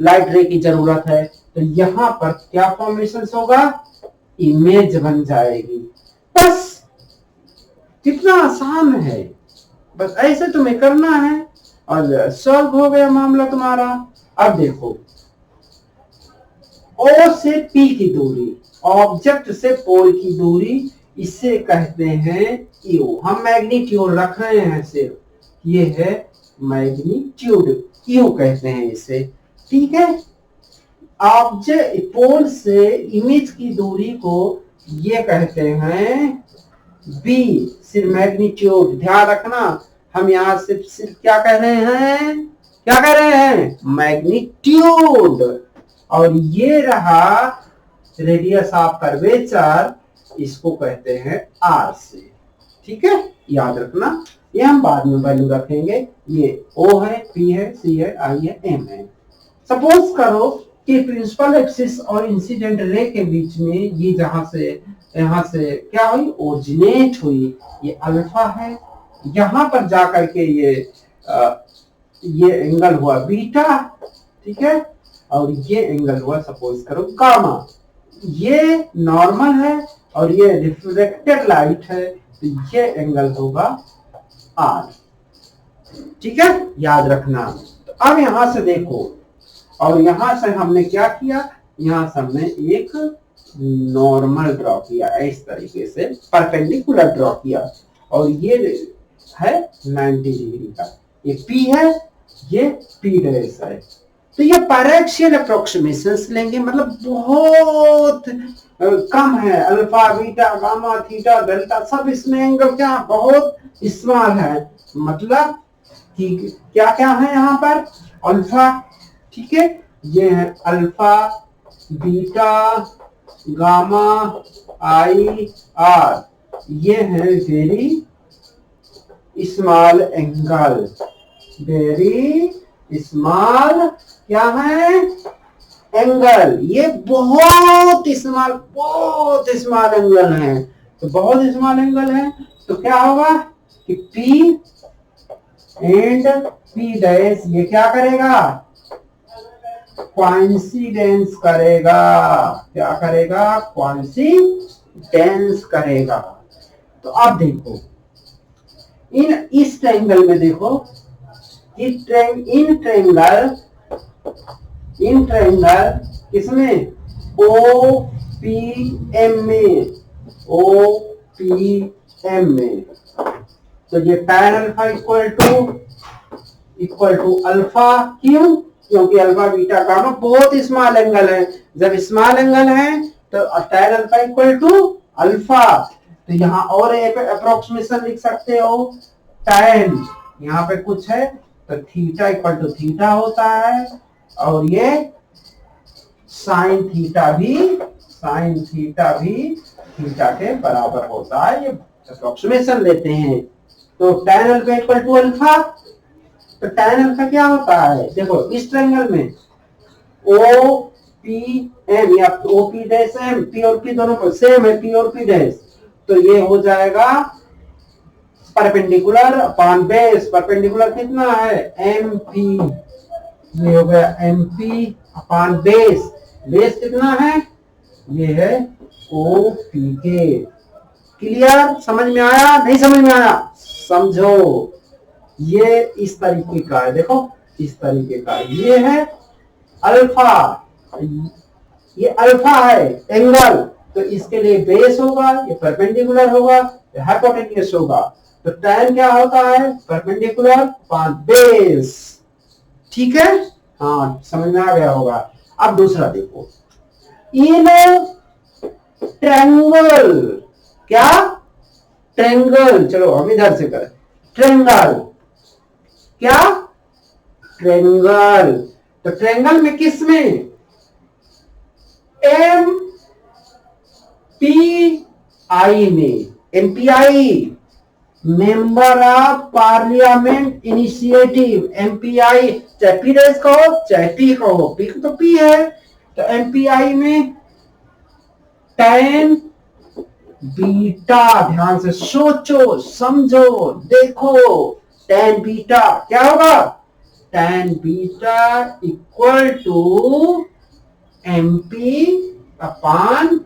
लाइट रे की जरूरत है। तो यहां पर क्या फॉर्मेशन होगा? इमेज बन जाएगी। बस, कितना आसान है, बस ऐसे तुम्हें करना है और सॉल्व हो गया मामला तुम्हारा। अब देखो, O से P की दूरी, ऑब्जेक्ट से पोल की दूरी, इसे कहते हैं U। हम मैग्नीट्यूड रख रहे हैं सिर्फ, ये है मैग्नीट्यूड, U कहते हैं इसे। ठीक है, ऑब्जेक्ट पोल से इमेज की दूरी को ये कहते हैं B, सिर्फ मैग्नीट्यूड। ध्यान रखना, हम यहाँ सिर्फ क्या कह रहे हैं? क्या कह रहे हैं? मैग्नीट्यूड। और ये रहा रेडियस ऑफ कर्वेचर, इसको कहते हैं R से। ठीक है, याद रखना, ये हम बाद में वैल्यू रखेंगे। ये O है, P है, C है, I है, M है। सपोज करो कि प्रिंसिपल एक्सिस और इंसिडेंट रे के बीच में ये जहां से यहां से क्या हुई? ओरिजिनेट हुई, ये अल्फा है। यहां पर जाकर के ये एंगल हुआ बीटा। ठीक है, और ये एंगल हुआ सपोज करो गामा। ये नॉर्मल है और ये रिफ्लेक्टेड लाइट है, तो ये एंगल होगा आर। ठीक है, याद रखना। तो अब यहां से देखो, और यहां से हमने क्या किया? यहां से हमने एक नॉर्मल ड्रॉ किया, इस तरीके से परपेंडिकुलर ड्रॉ किया। और ये है 90 डिग्री का, ये P है, ये P डैश है। तो ये पैरेक्सियल अप्रोक्सीमेशंस लेंगे, मतलब बहुत कम है। Alpha, beta, gamma, theta, delta, सब इसमें एंगल क्या बहुत स्मॉल है। मतलब कि क्या क्या है यहाँ पर? अल्फा, ठीक है, ये है alpha, beta, gamma, I, R, ये है very small angle. Very small क्या है? एंगल। ये बहुत स्मॉल एंगल है। तो बहुत स्मॉल एंगल है, तो क्या होगा कि P एंड P डैश ये क्या करेगा? कोइंसिडेंस करेगा। क्या करेगा? कोइंसिडेंस करेगा। तो अब देखो, इस ट्रायंगल में देखो, इन ट्रायंगल किसमें? OPM में, OPM में। तो ये tan alpha equal to alpha. क्यों? क्योंकि अल्फा, बीटा, गामा बहुत स्मॉल एंगल है। जब स्मॉल एंगल है तो tan alpha equal to alpha. तो यहाँ और एक अप्रोक्सीमेशन लिख सकते हो, tan यहाँ पे कुछ है तो थीटा इक्वल टू थीटा होता है, और ये साइन थीटा भी थीटा के बराबर होता है। ये अप्रोक्सीमेशन लेते हैं। तो tan alpha equal to alpha, तो tan अल्फा क्या होता है? देखो इस ट्रायंगल में OPM या OP डैश M, P और P दोनों सेम है, P और P डैश। तो ये हो जाएगा परपेंडिकुलर अपॉन बेस। परपेंडिकुलर कितना है? MP। ये हो गया MP अपॉन बेस। बेस कितना है? ये है OPK। क्लियर? समझ में आया? नहीं समझ में आया? समझो, ये इस तरीके का है। देखो इस तरीके का ये है अल्फा, ये अल्फा है एंगल, तो इसके लिए बेस होगा, ये परपेंडिकुलर होगा, ये हाइपोटेन्यूस होगा। तो tan क्या होता है? Perpendicular upon base. ठीक है, हाँ समझ में आ गया होगा। अब दूसरा देखो, इन ट्रायंगल, क्या ट्रायंगल, चलो हम इधर से करें, ट्रायंगल, क्या ट्रायंगल, तो ट्रायंगल में किस में? एम पी आई में, MPI member of parliament initiative, MPI, चाहे पी रेस कहो चाहे पी कहो, पी तो पी है, तो एमपीआई में tan बीटा, ध्यान से सोचो समझो देखो, tan बीटा क्या होगा? tan beta equal to MP upon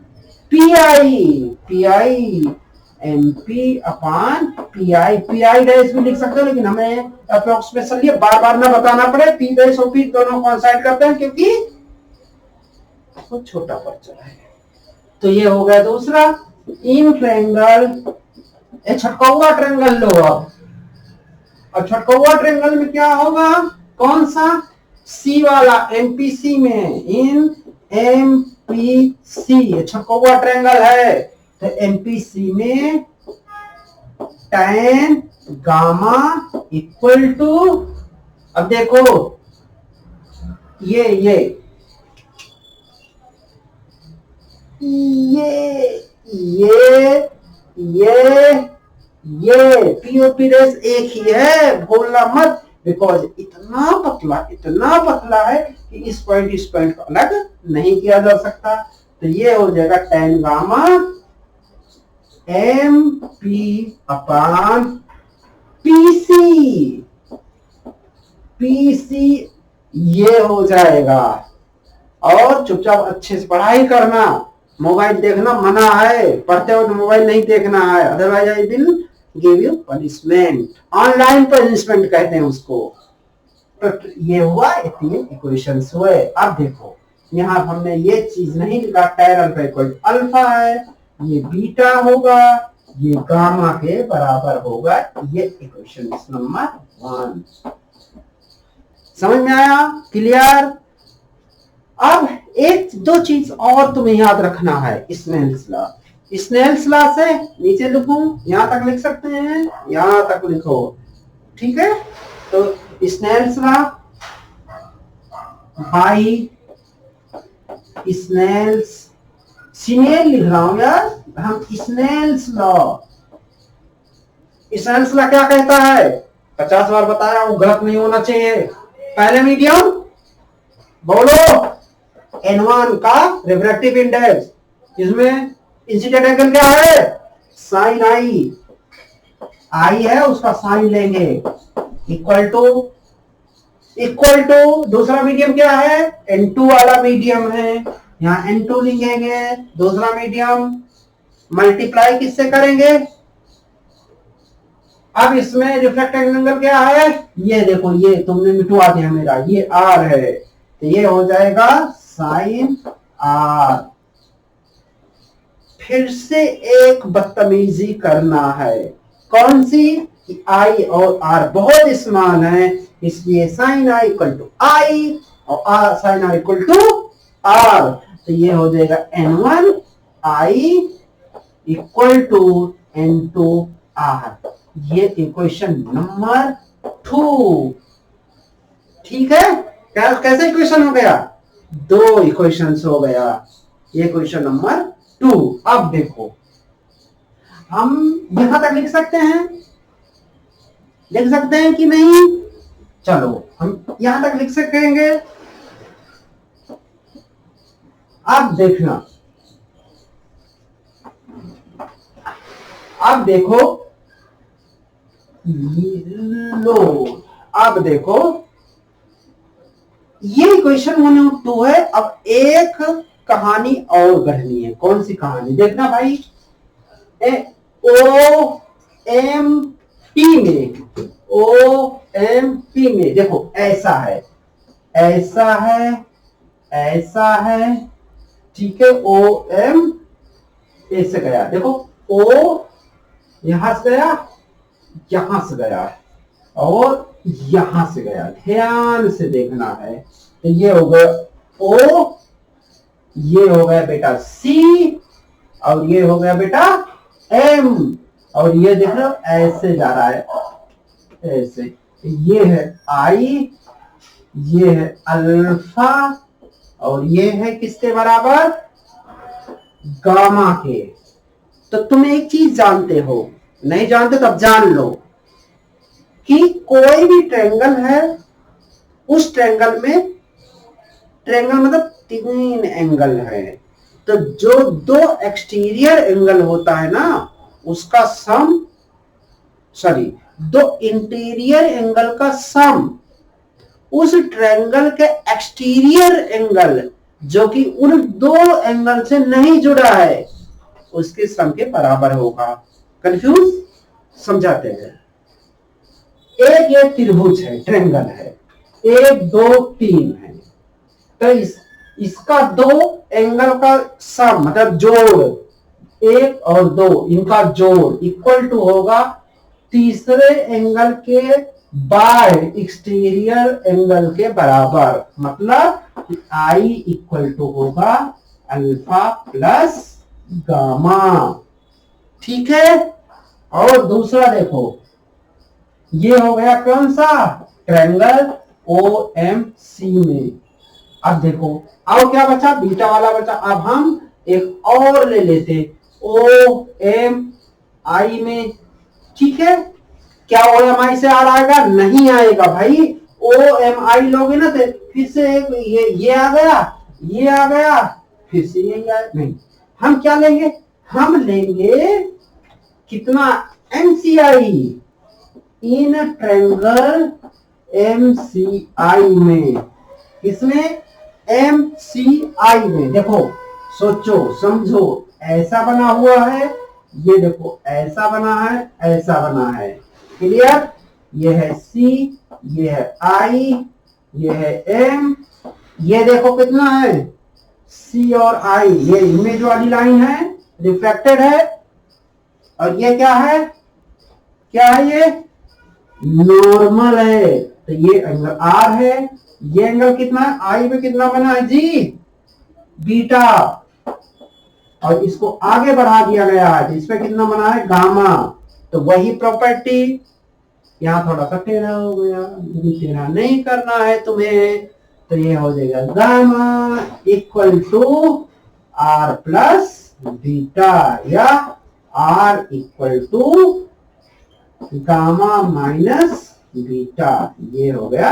pi, pi MP upon pi, pi dash भी लिख सकते हो, लेकिन हमें अप्रोक्सीमेशन ये बार बार ना बताना पड़े, पी डैश और पी दोनों कॉन्साइड करते हैं क्योंकि वो छोटा पर्चा है। तो ये हो गया दूसरा, इन ट्रायंगल, छटका हुआ ट्रायंगल लो अब, और छटका हुआ ट्रायंगल में क्या होगा? कौन सा? सी वाला, एमपीसी में, इन एमपीसी छटका हुआ ट्रायंगल है, तो एमपीसी में tan गामा इक्वल टू, अब देखो ये पीओपी रेस एक ही है, भूलना मत, बिकॉज इतना पतला है कि इस पॉइंट को अलग नहीं किया जा सकता। तो ये हो जाएगा tan gamma M P upon PC, PC ये हो जाएगा। और चुपचाप अच्छे से पढ़ाई करना, मोबाइल देखना मना है, पढ़ते हो तो मोबाइल नहीं देखना है, otherwise I will give you punishment, online punishment कहते हैं उसको। तो ये हुआ, तीन इक्वेशंस हुए। अब देखो यहाँ हमने ये चीज नहीं लिखा, tan अल्फा इक्वल अल्फा है, ये बीटा होगा, ये गामा के बराबर होगा, ये इक्वेशन नंबर 1। समझ में आया? क्लियर? अब एक दो चीज और तुम्हें याद रखना है, स्नेल्स लॉ। स्नेल्स लॉ से नीचे लिखूं, यहां तक लिख सकते हैं, यहां तक लिखो, ठीक है? तो Snell's law by Snell's, Snell लिख रहा हूं यार, हम स्नेल्स लॉ। स्नेल्स लॉ क्या कहता है? 50 बार बताया हूं, गलत नहीं होना चाहिए। पहले मीडियम बोलो, N1 का रिफ्रैक्टिव इंडेक्स, इसमें इंसिडेंट एंगल क्या है? साइन आई, आई है उसका साइन लेंगे, इक्वल टू दूसरा मीडियम क्या है? N2 वाला मीडियम है, यहाँ N2 लिखेंगे, दूसरा मीडियम मल्टीप्लाई किससे करेंगे? अब इसमें रिफ्रैक्टिव एंगल क्या है? ये देखो, ये तुमने मिटवा दिया मेरा, ये R है, तो ये हो जाएगा साइन R। फिर से एक बदतमीजी करना है, कौन सी? I और R बहुत स्मॉल है, इसलिए sine I equal to I और sine R equal to R, तो ये हो जाएगा N1 I equal to N2 R। ये इक्वेशन नंबर 2, ठीक है? कैसे इक्वेशन हो गया? 2 इक्वेशंस हो गया, ये क्वेश्चन नंबर 2। अब देखो हम यहां तक लिख सकते हैं कि नहीं? चलो हम यहां तक लिख सकेंगे। अब देखना, अब देखो लो, अब देखो ये इक्वेशन 1 और 2 है। अब एक कहानी और गढ़नी है, कौन सी कहानी? देखना भाई, OMP में देखो, ऐसा है, ऐसा है, ऐसा है, ठीक है, ओ एम ए से गया, देखो ओ यहां से गया, यहां से गया और यहां से गया, ध्यान से देखना है। तो ये हो गया ओ, ये हो गया बेटा सी, और ये हो गया बेटा एम, और ये देख लो ऐसे जा रहा है, ऐसे। ये है आई, ये है अल्फा, और ये है किसके बराबर, गामा के। तो तुम एक चीज जानते हो, नहीं जानते तो अब जान लो कि कोई भी ट्रायंगल है, उस ट्रायंगल में, ट्रायंगल मतलब 3 एंगल है, तो जो 2 एक्सटीरियर एंगल होता है ना, उसका सम, सॉरी 2 इंटीरियर एंगल का सम उस ट्रायंगल के एक्सटीरियर एंगल जो कि उन 2 एंगल से नहीं जुड़ा है, उसके सम के बराबर होगा। कंफ्यूज? समझाते हैं। एक ये त्रिभुज है, ट्रायंगल है, 1 2 3 है, तो इसका 2 एंगल का सम मतलब जोड़, 1 और 2 इनका जोड़ इक्वल टू होगा तीसरे एंगल के बाय एक्सटीरियर एंगल के बराबर, मतलब आई इक्वल टू होगा अल्फा प्लस गामा। ठीक है, और दूसरा देखो, ये हो गया कौन सा, ट्रायंगल ओ एम सी में। अब देखो, अब क्या बचा, बीटा वाला बचा। अब हम एक और ले लेते ओ एम आई में। ठीक है, क्या ओ एम आई से आर आएगा? नहीं आएगा भाई। ओ एम आई लोगे ना तो फिर से ये आ गया, ये आ गया, फिर से ये आया, नहीं। हम क्या लेंगे, हम लेंगे कितना, एमसीआई, इन ट्रायंगल एमसीआई में। इसमें एमसीआई में देखो, सोचो समझो, ऐसा बना हुआ है, ये देखो ऐसा बना है, ऐसा बना है, क्लियर? ये है सी, ये है आई, ये है एम, ये देखो कितना है, सी और आई, ये इमेज वाली लाइन है, रिफ्लेक्टेड है, और ये क्या है, क्या है, ये नॉर्मल है। तो ये एंगल आर है, ये एंगल कितना है, आई में कितना बना है जी, बीटा, और इसको आगे बढ़ा दिया गया है, तो इसमें कितना बना है, गामा। तो वही प्रॉपर्टी, यहां थोड़ा सा टेढ़ा हो गया, टेढ़ा नहीं करना है तुम्हें, तो ये हो जाएगा gamma equal to R plus beta, या R equal to gamma minus beta. ये हो गया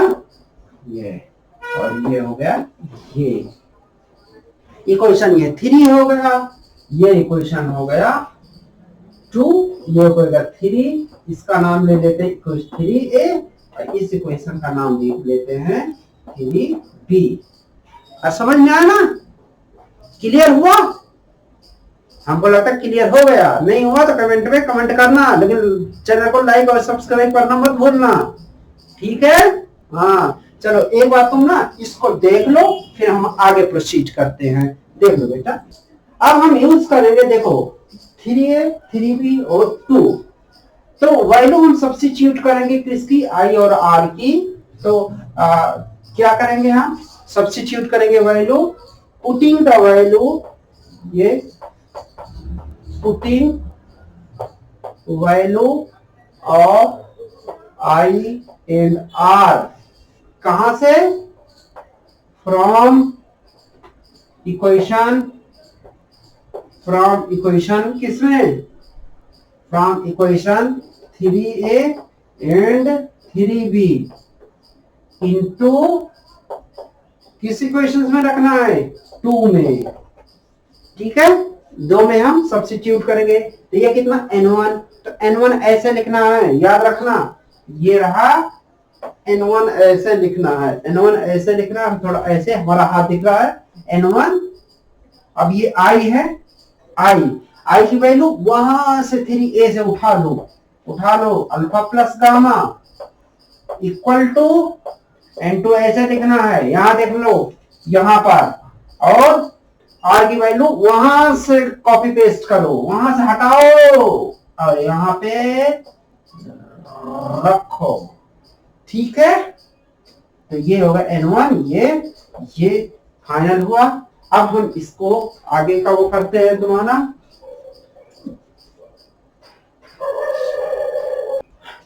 ये, और ये हो गया ये। इक्वेशन ये 3 हो गया, ये इक्वेशन हो गया 2, ये हो गया 3, इसका नाम ले लेते हैं इक्वेशन 3a, और इस इक्वेशन का नाम लिख लेते हैं 3b। और समझ में आया ना, क्लियर हुआ? हमको लगता है क्लियर हो गया, नहीं हुआ तो कमेंट में कमेंट करना, लेकिन चैनल को लाइक और सब्सक्राइब करना मत भूलना, ठीक है? हाँ चलो, एक बार तुम ना इसको देख लो, फिर हम आगे प्रोसीड करते हैं। देख लो बेटा, अब हम यूज करेंगे, देखो 3a 3b और 2, तो वैल्यू हम सब्स्टिट्यूट करेंगे किसकी, आई और आर की। तो क्या करेंगे, हम सब्स्टिट्यूट करेंगे वैल्यू, पुटिंग द वैल्यू, ये putting value of I and R, कहां से, फ्रॉम इक्वेशन, किसमें, from equation 3a and 3b into किस इक्वेशन में रखना है, 2 में, ठीक है? 2 में हम सब्स्टिट्यूट करेंगे, तो ये कितना, n1, तो n1 ऐसे लिखना है, याद रखना, ये रहा n1 ऐसे लिखना है, n1 ऐसे लिखना है, थोड़ा ऐसे हमारा हाथ दिख रहा है n1। अब ये i है, i की वैल्यू वहां से 3a से उठा लो, alpha plus gamma equal to n2 ऐसे लिखना है, यहां देख लो यहां पर, और आर की वैल्यू वहां से कॉपी पेस्ट करो, वहां से हटाओ और यहाँ पे रखो। ठीक है, तो ये होगा N1, ये फाइनल हुआ। अब हम इसको आगे का वो करते हैं तुम्हारा।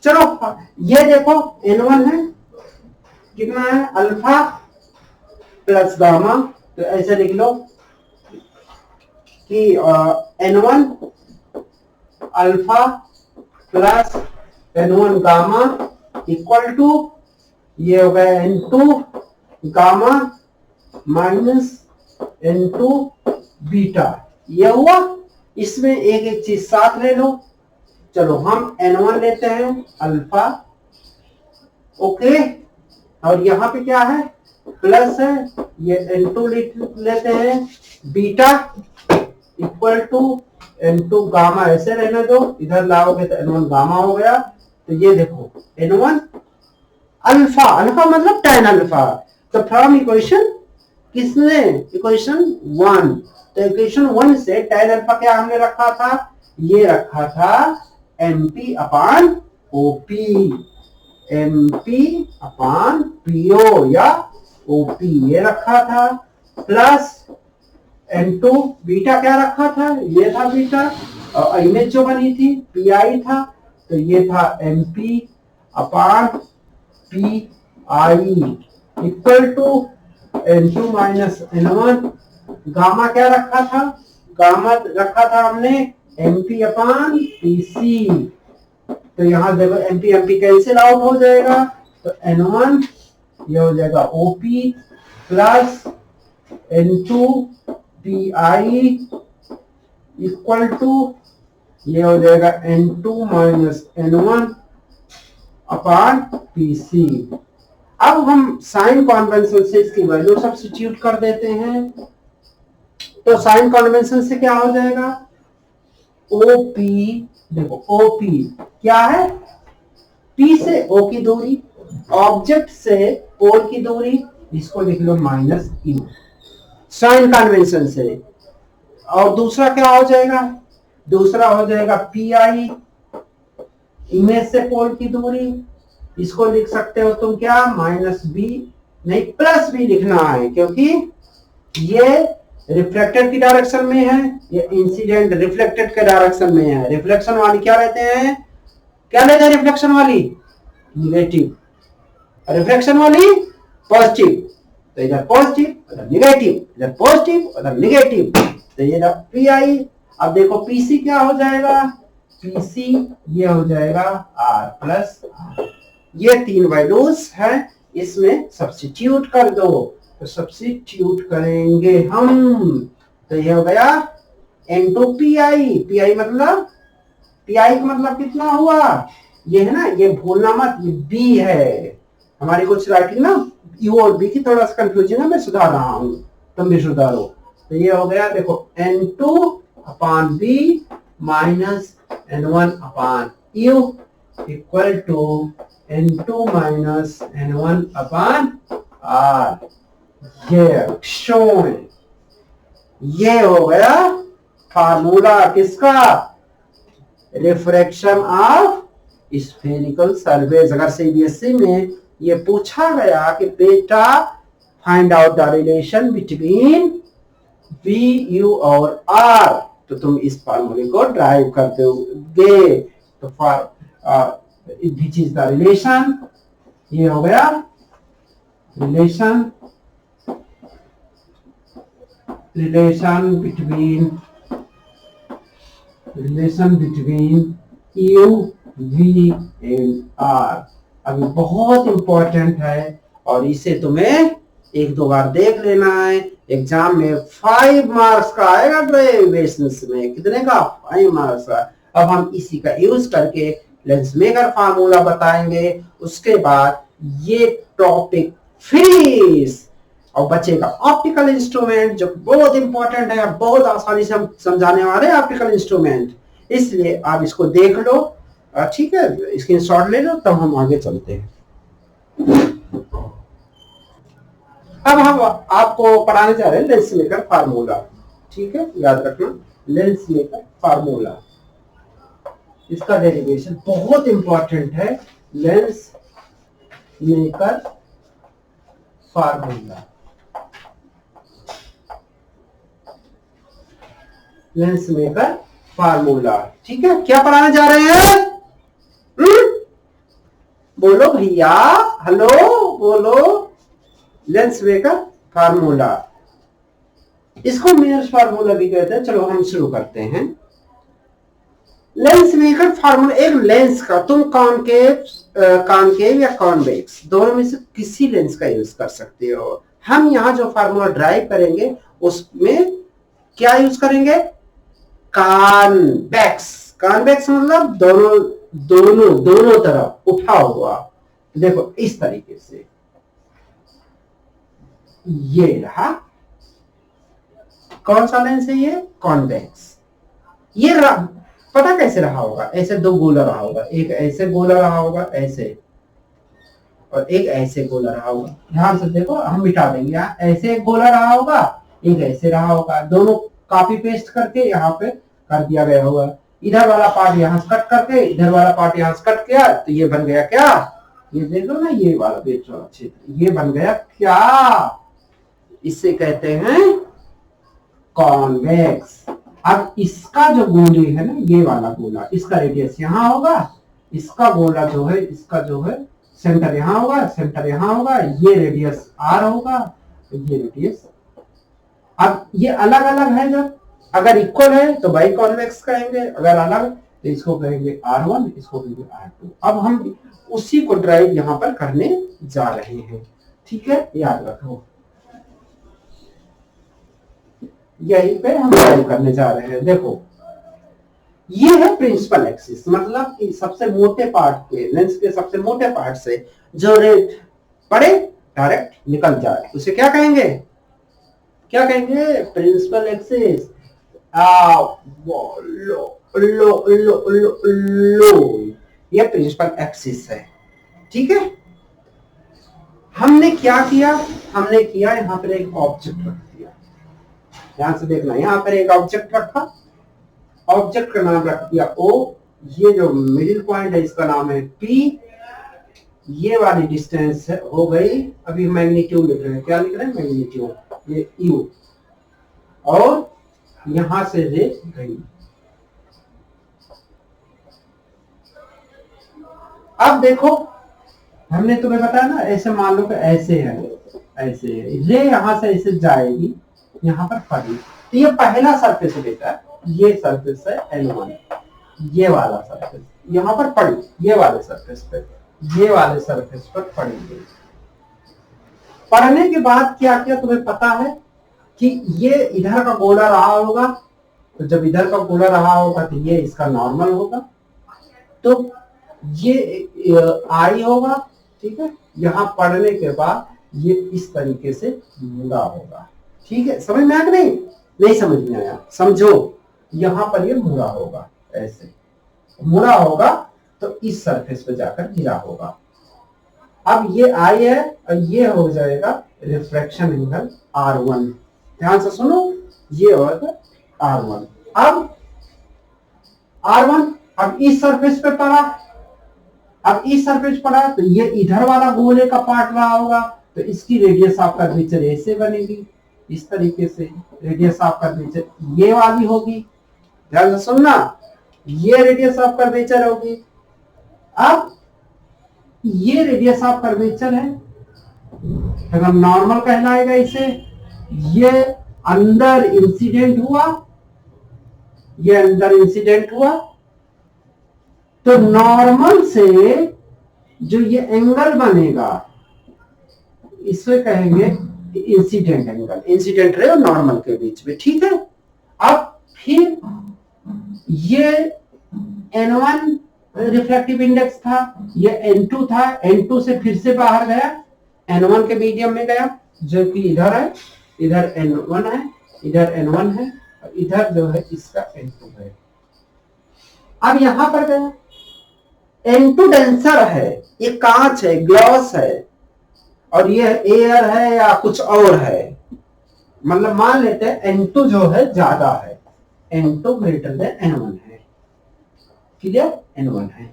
चलो ये देखो N1 है, कितना है, अल्फा प्लस गामा। तो ऐसे लिख लो कि N1 alpha plus N1 gamma equal to, ये हो गया N2 gamma minus N2 beta. ये हुआ। इसमें एक एक चीज साथ ले लो। चलो हम N1 लेते हैं अल्फा, ओके, और यहाँ पे क्या है, प्लस है, ये N2 लेते हैं beta equal to N2 gamma. ऐसे रहने दो, इधर लाओगे तो N1 गामा हो गया। तो ये देखो N1 अल्फा, अल्फा मतलब tan अल्फा। तो फ्रॉम इक्वेशन किसने, इक्वेशन 1, तो इक्वेशन 1 से tan अल्फा क्या हमने रखा था, ये रखा था MP अपान OP, MP अपान PO या OP ये रखा था, प्लस N2 बीटा क्या रखा था, ये था बीटा, और इमेज जो बनी थी PI था, तो ये था MP upon PI equal to N2 minus N1। Gamma क्या रखा था, गामा रखा था हमने MP अपान PC। तो यहाँ देखो MP MP कैंसिल आउट हो जाएगा, तो N1 ये हो जाएगा OP plus N2 PI equal to, ये हो जाएगा N2 माइनस N1 अपान PC। अब हम साइन कन्वेंशन से इसकी वैल्यू सब्स्टिट्यूट कर देते हैं। तो साइन कन्वेंशन से क्या हो जाएगा, OP, देखो OP क्या है, P से O की दूरी, ऑब्जेक्ट से पोल की दूरी, इसको लिख लो माइनस U साइन कन्वेंशन से। और दूसरा क्या हो जाएगा, दूसरा हो जाएगा PI, इमेज से पोल की दूरी, इसको लिख सकते हो तुम क्या, माइनस B, नहीं प्लस B लिखना है, क्योंकि ये रिफ्लेक्टेड की डायरेक्शन में है, ये इंसिडेंट रिफ्लेक्टेड के डायरेक्शन में है। रिफ्लेक्शन वाली क्या रहते हैं, क्या लेते हैं रिफ्लेक्शन वाली, निगेटिव, रिफ्लेक्शन वाली पॉजिटिव। तो इधर पॉजिटिव उधर निगेटिव, इधर पॉजिटिव उधर निगेटिव, तो ये PI। अब देखो PC क्या हो जाएगा, PC ये हो जाएगा R प्लस R। ये तीन वैल्यूज हैं, इसमें सब्स्टिट्यूट कर दो। तो सब्स्टिट्यूट करेंगे हम, तो ये हो गया N2 PI, PI मतलब, PI का मतलब कितना हुआ, ये है ना, ये भूलना मत, ये B है हमारी कुछ राइटिंग ना, U और B की थोड़ा सा कंफ्यूजन है, मैं सुधार रहा हूँ, तुम भी सुधारो। तो ये हो गया देखो N2 upon B minus N1 upon U equal to N2 minus N1 upon R। ये शोन, ये हो गया फार्मूला किसका, रिफ्रैक्शन ऑफ स्फेरिकल सरफेस। अगर सीबीएसई में ये पूछा गया कि बेटा find out the relation between V U और R, तो तुम इस फार्मूले को ड्राइव करते होगे। तो विच इज द रिलेशन, ये हो गया relation between U V and R। अभी बहुत इंपॉर्टेंट है और इसे तुम्हें एक दो बार देख लेना है। एग्जाम में 5 मार्क्स का आएगा, डेरिवेशन में कितने का, 5 मार्क्स का। अब हम इसी का यूज करके लेंस मेकर फार्मूला बताएंगे, उसके बाद ये टॉपिक फिनिश और बचेगा ऑप्टिकल इंस्ट्रूमेंट, जो बहुत इंपॉर्टेंट है, बहुत आसानी से हम समझाने वाले हैं ऑप्टिकल इंस्ट्रूमेंट, इसलिए आप इसको देख लो, ठीक है, स्क्रीनशॉट ले लो, तब हम आगे चलते हैं। अब हम आपको पढ़ाने जा रहे हैं लेंस मेकर फार्मूला। ठीक है, याद रखना लेंस मेकर फार्मूला, इसका डेरिवेशन बहुत इंपॉर्टेंट है। Lens maker formula, lens maker formula, ठीक है। क्या पढ़ाने जा रहे हैं? बोलो भैया, हेलो बोलो। लेंस मेकर फार्मूला, इसको मेयर्स फार्मूला भी कहते हैं। चलो हम शुरू करते हैं। लेंस मेकर फार्मूला, एक लेंस का तुम कॉनकेव या कॉन्वेक्स दोनों में से किसी लेंस का यूज कर सकते हो। हम यहां जो फार्मूला ड्राइव करेंगे उसमें क्या यूज करेंगे? कॉन्वेक्स। कॉन्वेक्स मतलब दोनों दोनों दोनों तरफ उठा हुआ। देखो इस तरीके से, ये रहा कौन सा लेंस है? ये कॉन्वेक्स। ये पता कैसे रहा होगा? ऐसे दो गोला रहा होगा, एक ऐसे गोला रहा होगा ऐसे, और एक ऐसे गोला रहा होगा। ध्यान से देखो, हम मिटा देंगे। यहाँ ऐसे एक गोला रहा होगा, एक ऐसे रहा होगा। दोनों कॉपी पेस्ट करके यहाँ पे कर दिया गया होगा। इधर वाला पार्ट यहाँ से कट करके इधर वाला पार्ट यहाँ से कट किया, तो ये बन गया क्या? ये देख लो ना, ये वाला बीच वाला क्षेत्र, ये बन गया क्या? इसे कहते हैं कॉन्वेक्स। अब इसका जो गोली है ना, ये वाला गोला, इसका रेडियस यहाँ होगा, इसका गोला जो है, इसका जो है सेंटर यहाँ होगा, सेंटर यहाँ होगा, ये रेडियस आर होगा, ये रेडियस। अब ये अलग अलग है, जब अगर इक्वल है तो बाई कॉन्वेक्स कहेंगे, अगर अलग तो इसको कहेंगे R1, इसको कहेंगे R2। अब हम उसी को ड्राइव यहाँ पर करने जा रहे हैं, ठीक है, याद रखो। यहीं पे हम ड्राइव करने जा रहे हैं। देखो ये है प्रिंसिपल एक्सिस, मतलब कि सबसे मोटे पार्ट के, लेंस के सबसे मोटे पार्ट से जो रेट पड़े डायरेक्ट निकल जाए, उसे क्या कहेंगे? क्या कहेंगे? Principal axis. लो लो लो लो लो, ये प्रिंसिपल एक्सिस है, ठीक है। हमने क्या किया? हमने किया यहाँ पर एक ऑब्जेक्ट रख दिया। ध्यान से देखना, यहाँ पर एक ऑब्जेक्ट रखा, ऑब्जेक्ट का नाम रख दिया O। ये जो मिडिल पॉइंट है इसका नाम है P। ये वाली डिस्टेंस है हो गई, अभी मैग्नीट्यूड लिख रहे हैं। क्या लिख रहे हैं? मैग्नीट्यूड, ये U। और यहां से रे गई। अब देखो, हमने तुम्हें बताया ना, ऐसे मान लो कि ऐसे है, ऐसे है, रे यहां से ऐसे जाएगी, यहां पर पड़ी, तो ये पहला सरफेस बेटा है, ये सरफेस है L1, ये वाला सरफेस यहां पर पड़ी, ये वाले सरफेस पे, ये वाले सरफेस पर पड़ी। पढ़ने के बाद क्या किया तुम्हें पता है कि ये इधर का गोला रहा होगा, तो जब इधर का गोला रहा होगा तो ये इसका नॉर्मल होगा, तो ये आई होगा, ठीक है। यहाँ पढ़ने के बाद ये इस तरीके से मुड़ा होगा, ठीक है। समझ में आया कि नहीं? नहीं समझ में आया? समझो, यहाँ पर ये मुड़ा होगा, ऐसे मुड़ा होगा तो इस सरफेस पे जाकर गिरा होगा। अब ये आई है और ये हो जाएगा रिफ्रैक्शन एंगल R1। ध्यान से सुनो, ये होगा R1। अब R1 अब इस सरफेस पे पड़ा, अब इस सरफेस पड़ा तो ये इधर वाला गोले का पार्ट रहा होगा, तो इसकी रेडियस ऑफ कर्वेचर ऐसे बनेगी, इस तरीके से रेडियस ऑफ कर्वेचर ये वाली होगी। ध्यान से सुनना, ये रेडियस ऑफ कर्वेचर होगी। अब ये रेडियस ऑफ कर्वेचर है, अगर नॉर्मल कहलाएगा इसे। ये अंदर इंसिडेंट हुआ, ये अंदर इंसिडेंट हुआ, तो नॉर्मल से जो ये एंगल बनेगा इसे कहेंगे इंसिडेंट एंगल। इंसिडेंट रे और नॉर्मल के बीच में, ठीक है। अब फिर ये N1 रिफ्रैक्टिव इंडेक्स था, ये N2 था, N2 से फिर से बाहर गया, N1 के मीडियम में गया, जो कि इधर है, इधर N1 है, इधर N1 है, और इधर जो है इसका N2 है। अब यहां पर गया, N2 डेंसर है, ये कांच है, ग्लास है, और ये एयर है या कुछ और है, मतलब मान लेते हैं N2 जो है ज्यादा है, N2 ग्रेटर देन N1 है, क्लियर, N1 है।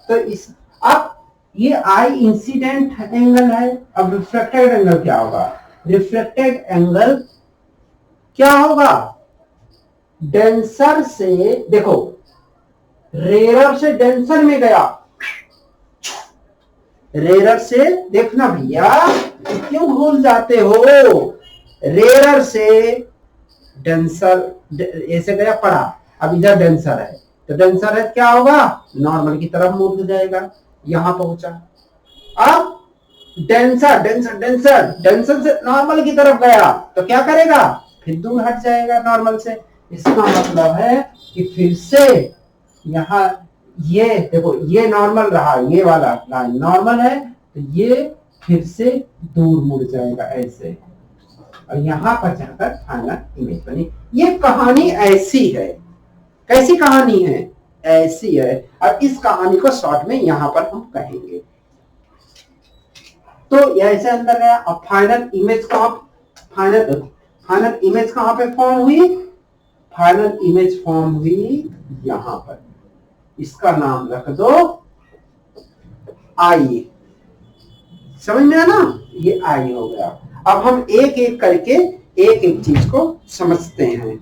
तो इस अब ये I इंसिडेंट एंगल है। अब रिफ्लेक्टेड एंगल क्या होगा? रिफ्लेक्टेड एंगल क्या होगा? डेंसर से, देखो रेयर से डेंसर में गया, रेयर से, देखना भैया क्यों भूल जाते हो, रेयर से डेंसर ऐसे गया पड़ा, अब इधर डेंसर है, तो डेंसर है क्या होगा? नॉर्मल की तरफ मुड़ जाएगा, यहां पहुंचा। अब डेंसर डेंसर डेंसर डेंसर से नॉर्मल की तरफ गया तो क्या करेगा? फिर दूर हट जाएगा नॉर्मल से। इसका मतलब है कि फिर से यहाँ ये देखो, ये नॉर्मल रहा, ये वाला लाइन नॉर्मल है, तो ये फिर से दूर मुड़ जाएगा ऐसे, और यहां पर जाकर फाइनल इमेज बनी। ये कहानी ऐसी है। कैसी कहानी है? ऐसी है। और इस कहानी को शॉर्ट में यहां पर हम कहेंगे। तो ऐसे अंदर गया। अब फाइनल इमेज कहां, फाइनल इमेज कहां पे फॉर्म हुई? फाइनल इमेज फॉर्म हुई यहां पर। इसका नाम रख दो आई। समझ में आया ना? ये आई हो गया। अब हम एक एक करके एक एक चीज को समझते हैं।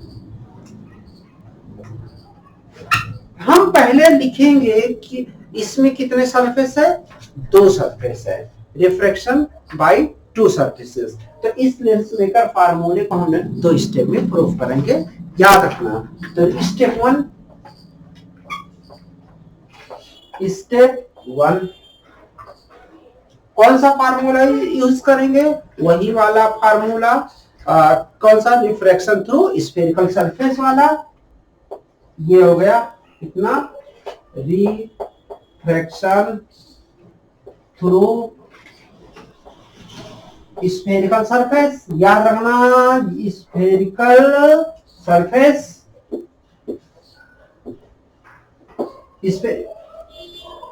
हम पहले लिखेंगे कि इसमें कितने सरफेस है? 2 सरफेस है, रिफ्रैक्शन बाय 2 सरफेसेस। तो इस लेंस मेकर फार्मूले को हम 2 स्टेप में प्रूव करेंगे, याद रखना। तो स्टेप 1, कौन सा फार्मूला यूज करेंगे? वही वाला फार्मूला, कौन सा? रिफ्रैक्शन थ्रू स्फेरिकल सरफेस वाला। ये हो गया कितना? रिफ्रैक्शन थ्रू स्फेरिकल सरफेस, याद रखना, स्फेरिकल सरफेस।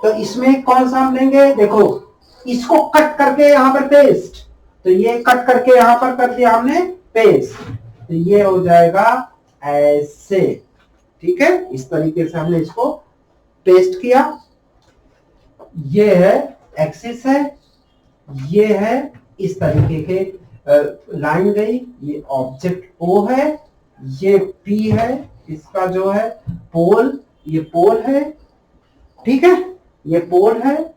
तो इसमें कौन सा हम लेंगे? देखो इसको कट करके यहां पर पेस्ट, तो ये कट करके यहां पर कर दिया हमने पेस्ट, तो ये हो जाएगा ऐसे, ठीक है। इस तरीके से हमने इसको पेस्ट किया। ये है एक्सिस है, ये है इस तरीके के लाइन गई, ये ऑब्जेक्ट O है, ये P है, इसका जो है पोल, ये पोल है, ठीक है, ये पोल है।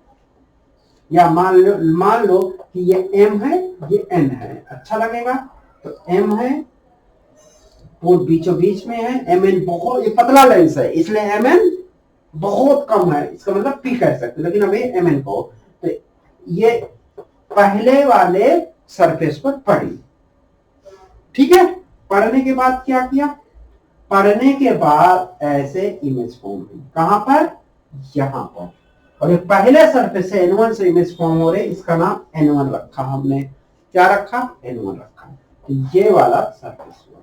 या मान लो कि ये M है, ये N है, अच्छा लगेगा। तो M है, पोल बीचों बीच में है, MN बहुत, ये पतला लेंस है इसलिए MN बहुत कम है, इसका मतलब P कह सकते, लेकिन हमें MN को। तो ये पहले वाले सरफेस पर पड़ी, ठीक है। पढ़ने के बाद क्या किया? पढ़ने के बाद ऐसे इमेज फॉर्म हुई, कहां पर? यहां पर। और ये पहले सरफेस से N1 से इमेज फॉर्म हो रहे, इसका नाम N1 रखा हमने। क्या रखा? N1 रखा। तो ये वाला सरफेस हुआ।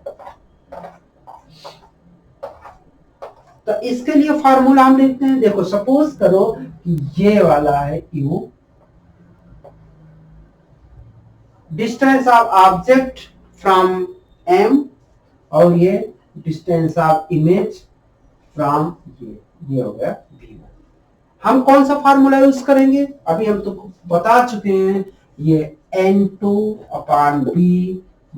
तो इसके लिए फार्मूला हम लिखते हैं। देखो सपोज करो कि ये वाला है U, distance of object from M, और ये डिस्टेंस ऑफ इमेज फ्रॉम ये हो गया V1। हम कौन सा फार्मूला यूज करेंगे? अभी हम तो बता चुके हैं, ये N2 upon B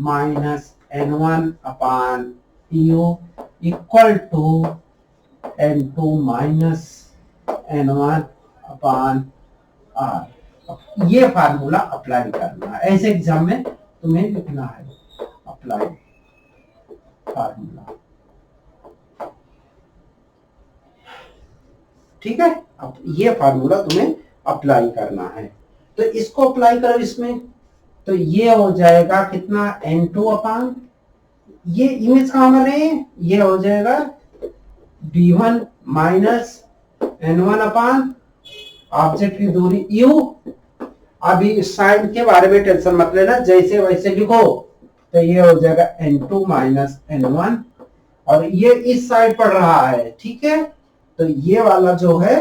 minus N1 upon U equal to N2 minus N1 upon R। ये फार्मूला अप्लाई करना है, ऐसे एग्जाम में तुम्हें लिखना है अप्लाई फार्मूला, ठीक है। अब ये फार्मूला तुम्हें अप्लाई करना है, तो इसको अप्लाई करो इसमें। तो ये हो जाएगा कितना? N2 अपॉन, ये इमेज कहां बने? ये हो जाएगा B1 minus N1 upon object की दूरी U। अभी साइन के बारे में टेंशन मत लेना, जैसे वैसे लिखो। तो ये हो जाएगा N2 माइनस N1, और ये इस साइड पड़ रहा है, ठीक है। तो ये वाला जो है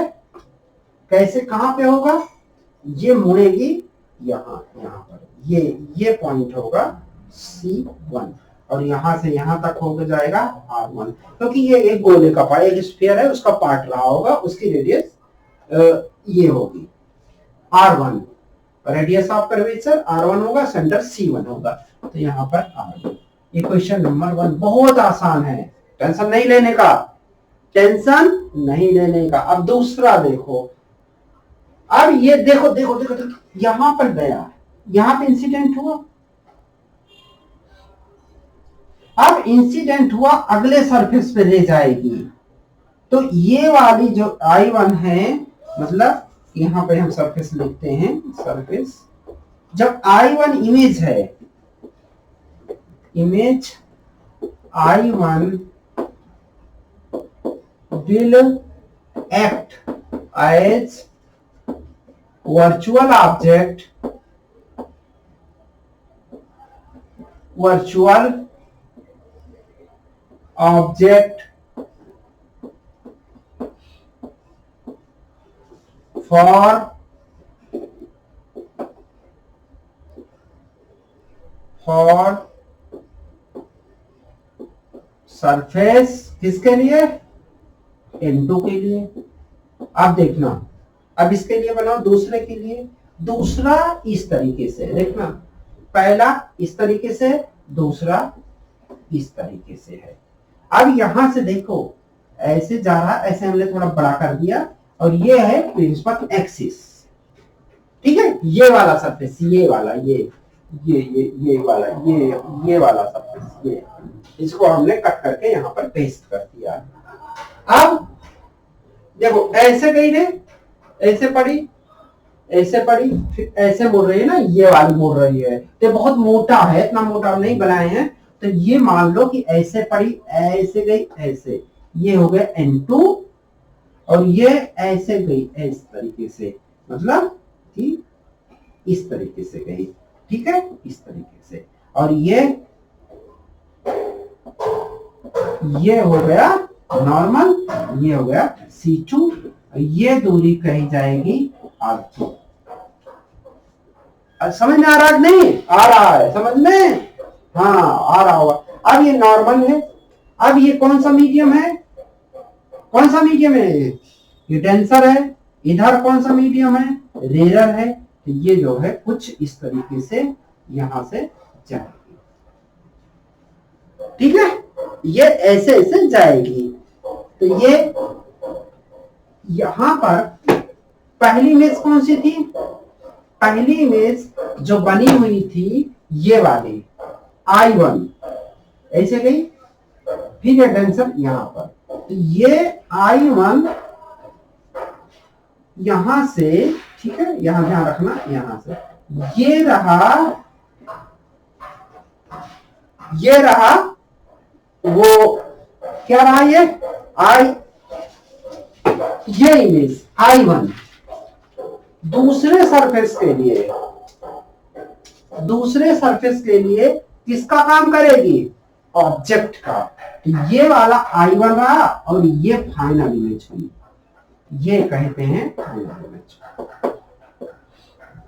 कैसे, कहां पे होगा? ये मुड़ेगी यहाँ पर, ये पॉइंट होगा C1 और यहां से यहां तक हो जाएगा R1, क्योंकि ये एक गोले का पार्ट, एक स्फीयर है, उसका पार्ट रहा होगा, उसकी रेडियस ये होगी R1, radius of curvature R1 होगा, सेंटर C1 होगा, तो यहाँ पर R1। ये क्वेश्चन नंबर 1 बहुत आसान है, टेंशन नहीं लेने का, टेंशन नहीं लेने का। अब दूसरा देखो, अब ये देखो देखो देखो, देखो यहां पर गया, यहां पे इंसिडेंट हुआ, अब इंसिडेंट हुआ अगले सरफेस पे ले जाएगी, तो ये वाली जो I1 है, मतलब यहां पे हम सरफेस लिखते हैं, सरफेस जब I1 इमेज है, image I1 will act as virtual object for surface, किसके लिए, N2 के लिए। अब देखना, अब इसके लिए बनाओ, दूसरे के लिए, दूसरा इस तरीके से देखना, पहला इस तरीके से, दूसरा इस तरीके से है। अब यहां से देखो ऐसे जा रहा, ऐसे हमने थोड़ा बड़ा कर दिया, और ये है प्रिंसिपल एक्सिस, ठीक है, ये वाला सरफेस, ये वाला, ये वाला, ये वाला सरफेस, ये इसको हमने कट करके यहाँ पर पेस्ट कर दिया। अब देखो ऐसे गई रे, ऐसे पड़ी, ऐसे पड़ी, फिर ऐसे मुड़ रही है ना, ये वाली मुड़ रही है, तो बहुत मोटा है, इतना मोटा नहीं बनाए हैं, तो ये मान लो कि ऐसे पड़ी, ऐसे गई, ऐसे, ये हो गया N2, और ये ऐसे गई इस तरीके से, मतलब कि इस तरीके से गई, ठीक है, इस तरीके से, और ये हो गया नॉर्मल, ये हो गया C2, ये दूरी कही जाएगी R2। समझ में आ रहा है? नहीं आ रहा है समझ में? हाँ आ रहा होगा। अब ये नॉर्मल है, अब ये कौन सा मीडियम है, कौन सा मीडियम है, ये टेंसर है, इधर कौन सा मीडियम है, रेयर है, तो ये जो है कुछ इस तरीके से यहां से जाएगी, ठीक है, ये ऐसे ऐसे जाएगी। तो ये यहां पर पहली इमेज कौन सी थी, पहली इमेज जो बनी हुई थी ये वाली I1 ऐसे गई, फिर ये टेंसर यहां पर, तो ये I1 यहां से, ठीक है, यहां ध्यान रखना, यहां से ये रहा वो क्या रहा, ये इमेज I1 दूसरे सरफेस के लिए किसका काम करेगी, ऑब्जेक्ट का। तो ये वाला I1 रहा, और ये फाइनल इमेज हुई, ये कहते हैं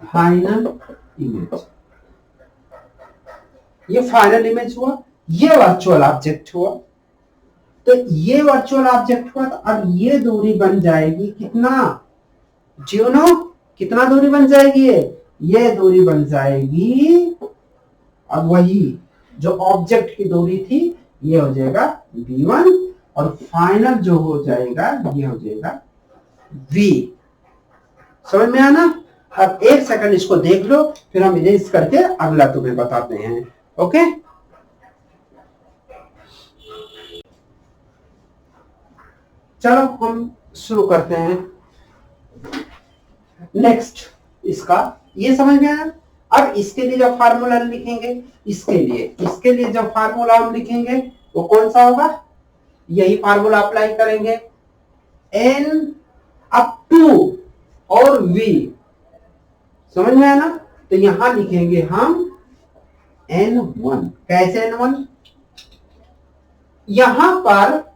फाइनल इमेज, ये फाइनल इमेज हुआ, ये वर्चुअल ऑब्जेक्ट हुआ। तो ये वर्चुअल ऑब्जेक्ट हुआ, तो अब ये दूरी बन जाएगी कितना, जीनो कितना दूरी बन जाएगी, ये दूरी बन जाएगी, अब वही जो ऑब्जेक्ट की दूरी थी ये हो जाएगा V1, और फाइनल जो हो जाएगा ये हो जाएगा V। समझ में आना? अब एक सेकंड इसको देख लो, फिर हम इरेज करके अगला तुम्हें बताते हैं, ओके। चलो हम शुरू करते हैं। नेक्स्ट इसका ये समझ में आया। अब इसके लिए जो फार्मूला लिखेंगे, इसके लिए जो फार्मूला हम लिखेंगे वो कौन सा होगा, यही फार्मूला अप्लाई करेंगे, n अप टू और v। समझ में आया ना? तो यहां लिखेंगे हम n1। कैसे n1? यहां पर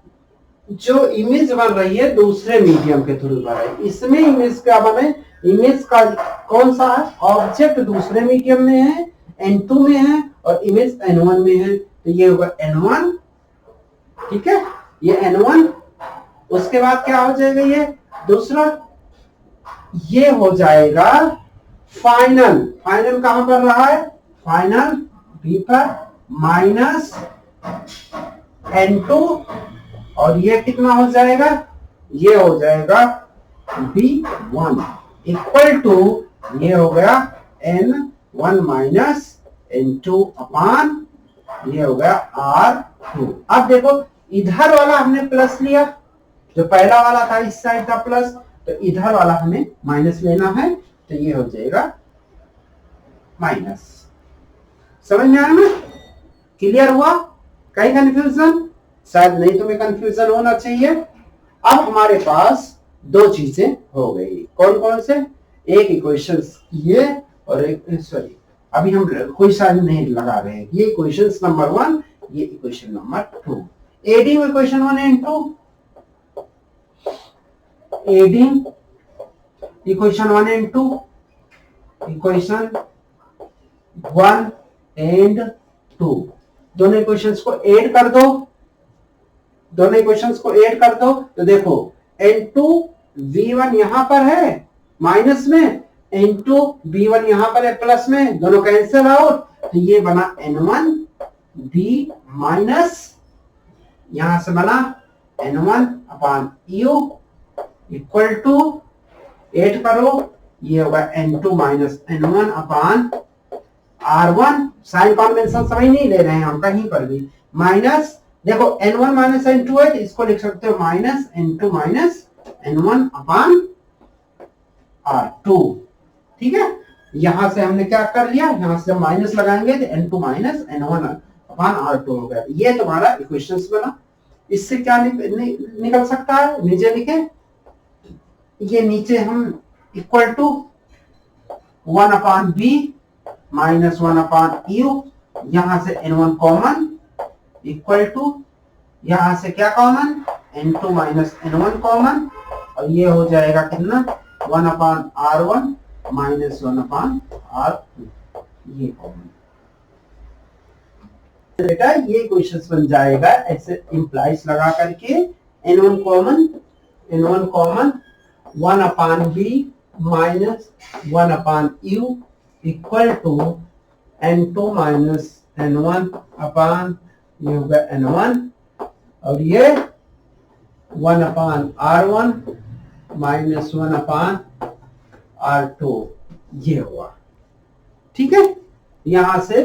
जो इमेज बन रही है दूसरे मीडियम के थ्रू बन रही है, इसमें इमेज क्या बने, इमेज का कौन सा है, ऑब्जेक्ट दूसरे मीडियम में है, N2 में है और इमेज N1 में है, तो ये होगा N1। ठीक है, ये N1। उसके बाद क्या हो जाएगा, ये दूसरा, ये हो जाएगा फाइनल। फाइनल कहां पर रहा है, फाइनल बी पर, माइनस N2, और ये कितना हो जाएगा, ये हो जाएगा B1 इक्वल टू, ये हो गया N1 माइनस N2 अपान, ये हो गया R2। अब देखो इधर वाला हमने प्लस लिया, जो पहला वाला था इस साइड का प्लस, तो इधर वाला हमें माइनस लेना है, तो ये हो जाएगा माइनस। समझ में आया ना, क्लियर हुआ, कहीं कंफ्यूजन, शायद नहीं, तुम्हें कंफ्यूजन होना चाहिए। अब हमारे पास दो चीजें हो गई, कौन कौन से, एक इक्वेशन ये और एक, सॉरी अभी हम कोई साइन नहीं लगा रहे हैं, ये इक्वेशन नंबर 1, ये equation number 2, adding equation 1 and 2, adding equation 1 and 2, equation 1 and 2, दोनों इक्वेशंस को ऐड कर दो, दोनों इक्वेशंस को ऐड कर दो, तो देखो N2 V1 यहां पर है माइनस में, N2 B1 यहां पर है प्लस में, दोनों कैंसिल आउट, तो ये बना N1 B माइनस, यहां से बना N1 upon U equal to, add करो, ये होगा N2 माइनस N1 अपान R1, साइन कॉन्वेंशन समझ नहीं ले रहे हैं हम कहीं पर भी, माइनस, देखो N1 माइनस N2 है, तो इसको लिख सकते हो माइनस N2 माइनस N1 अपान R2। ठीक है, यहां से हमने क्या कर लिया, यहां से जब माइनस लगाएंगे तो N2 माइनस N1 अपान R2 हो गया, ये तुम्हारा इक्वेशंस बना। इससे क्या निकल सकता है, नीचे लिखे, ये नीचे हम equal to 1 upon B minus 1 upon U, यहां से N1 कॉमन इक्वल टू, यहां से क्या common, N2 minus N1 common, और ये हो जाएगा कितना, 1 अपान R1 माइनस 1 अपान R2, ये कॉमन। बेटा ये क्वेश्चन बन जाएगा ऐसे इंप्लाइज लगा करके, N1 common, N1 common, 1 upon B minus 1 upon U equal to N2 minus N1 upon, ये होगा N1, और ये 1 अपान R1 माइनस 1 अपान R2, ये हुआ। ठीक है, यहां से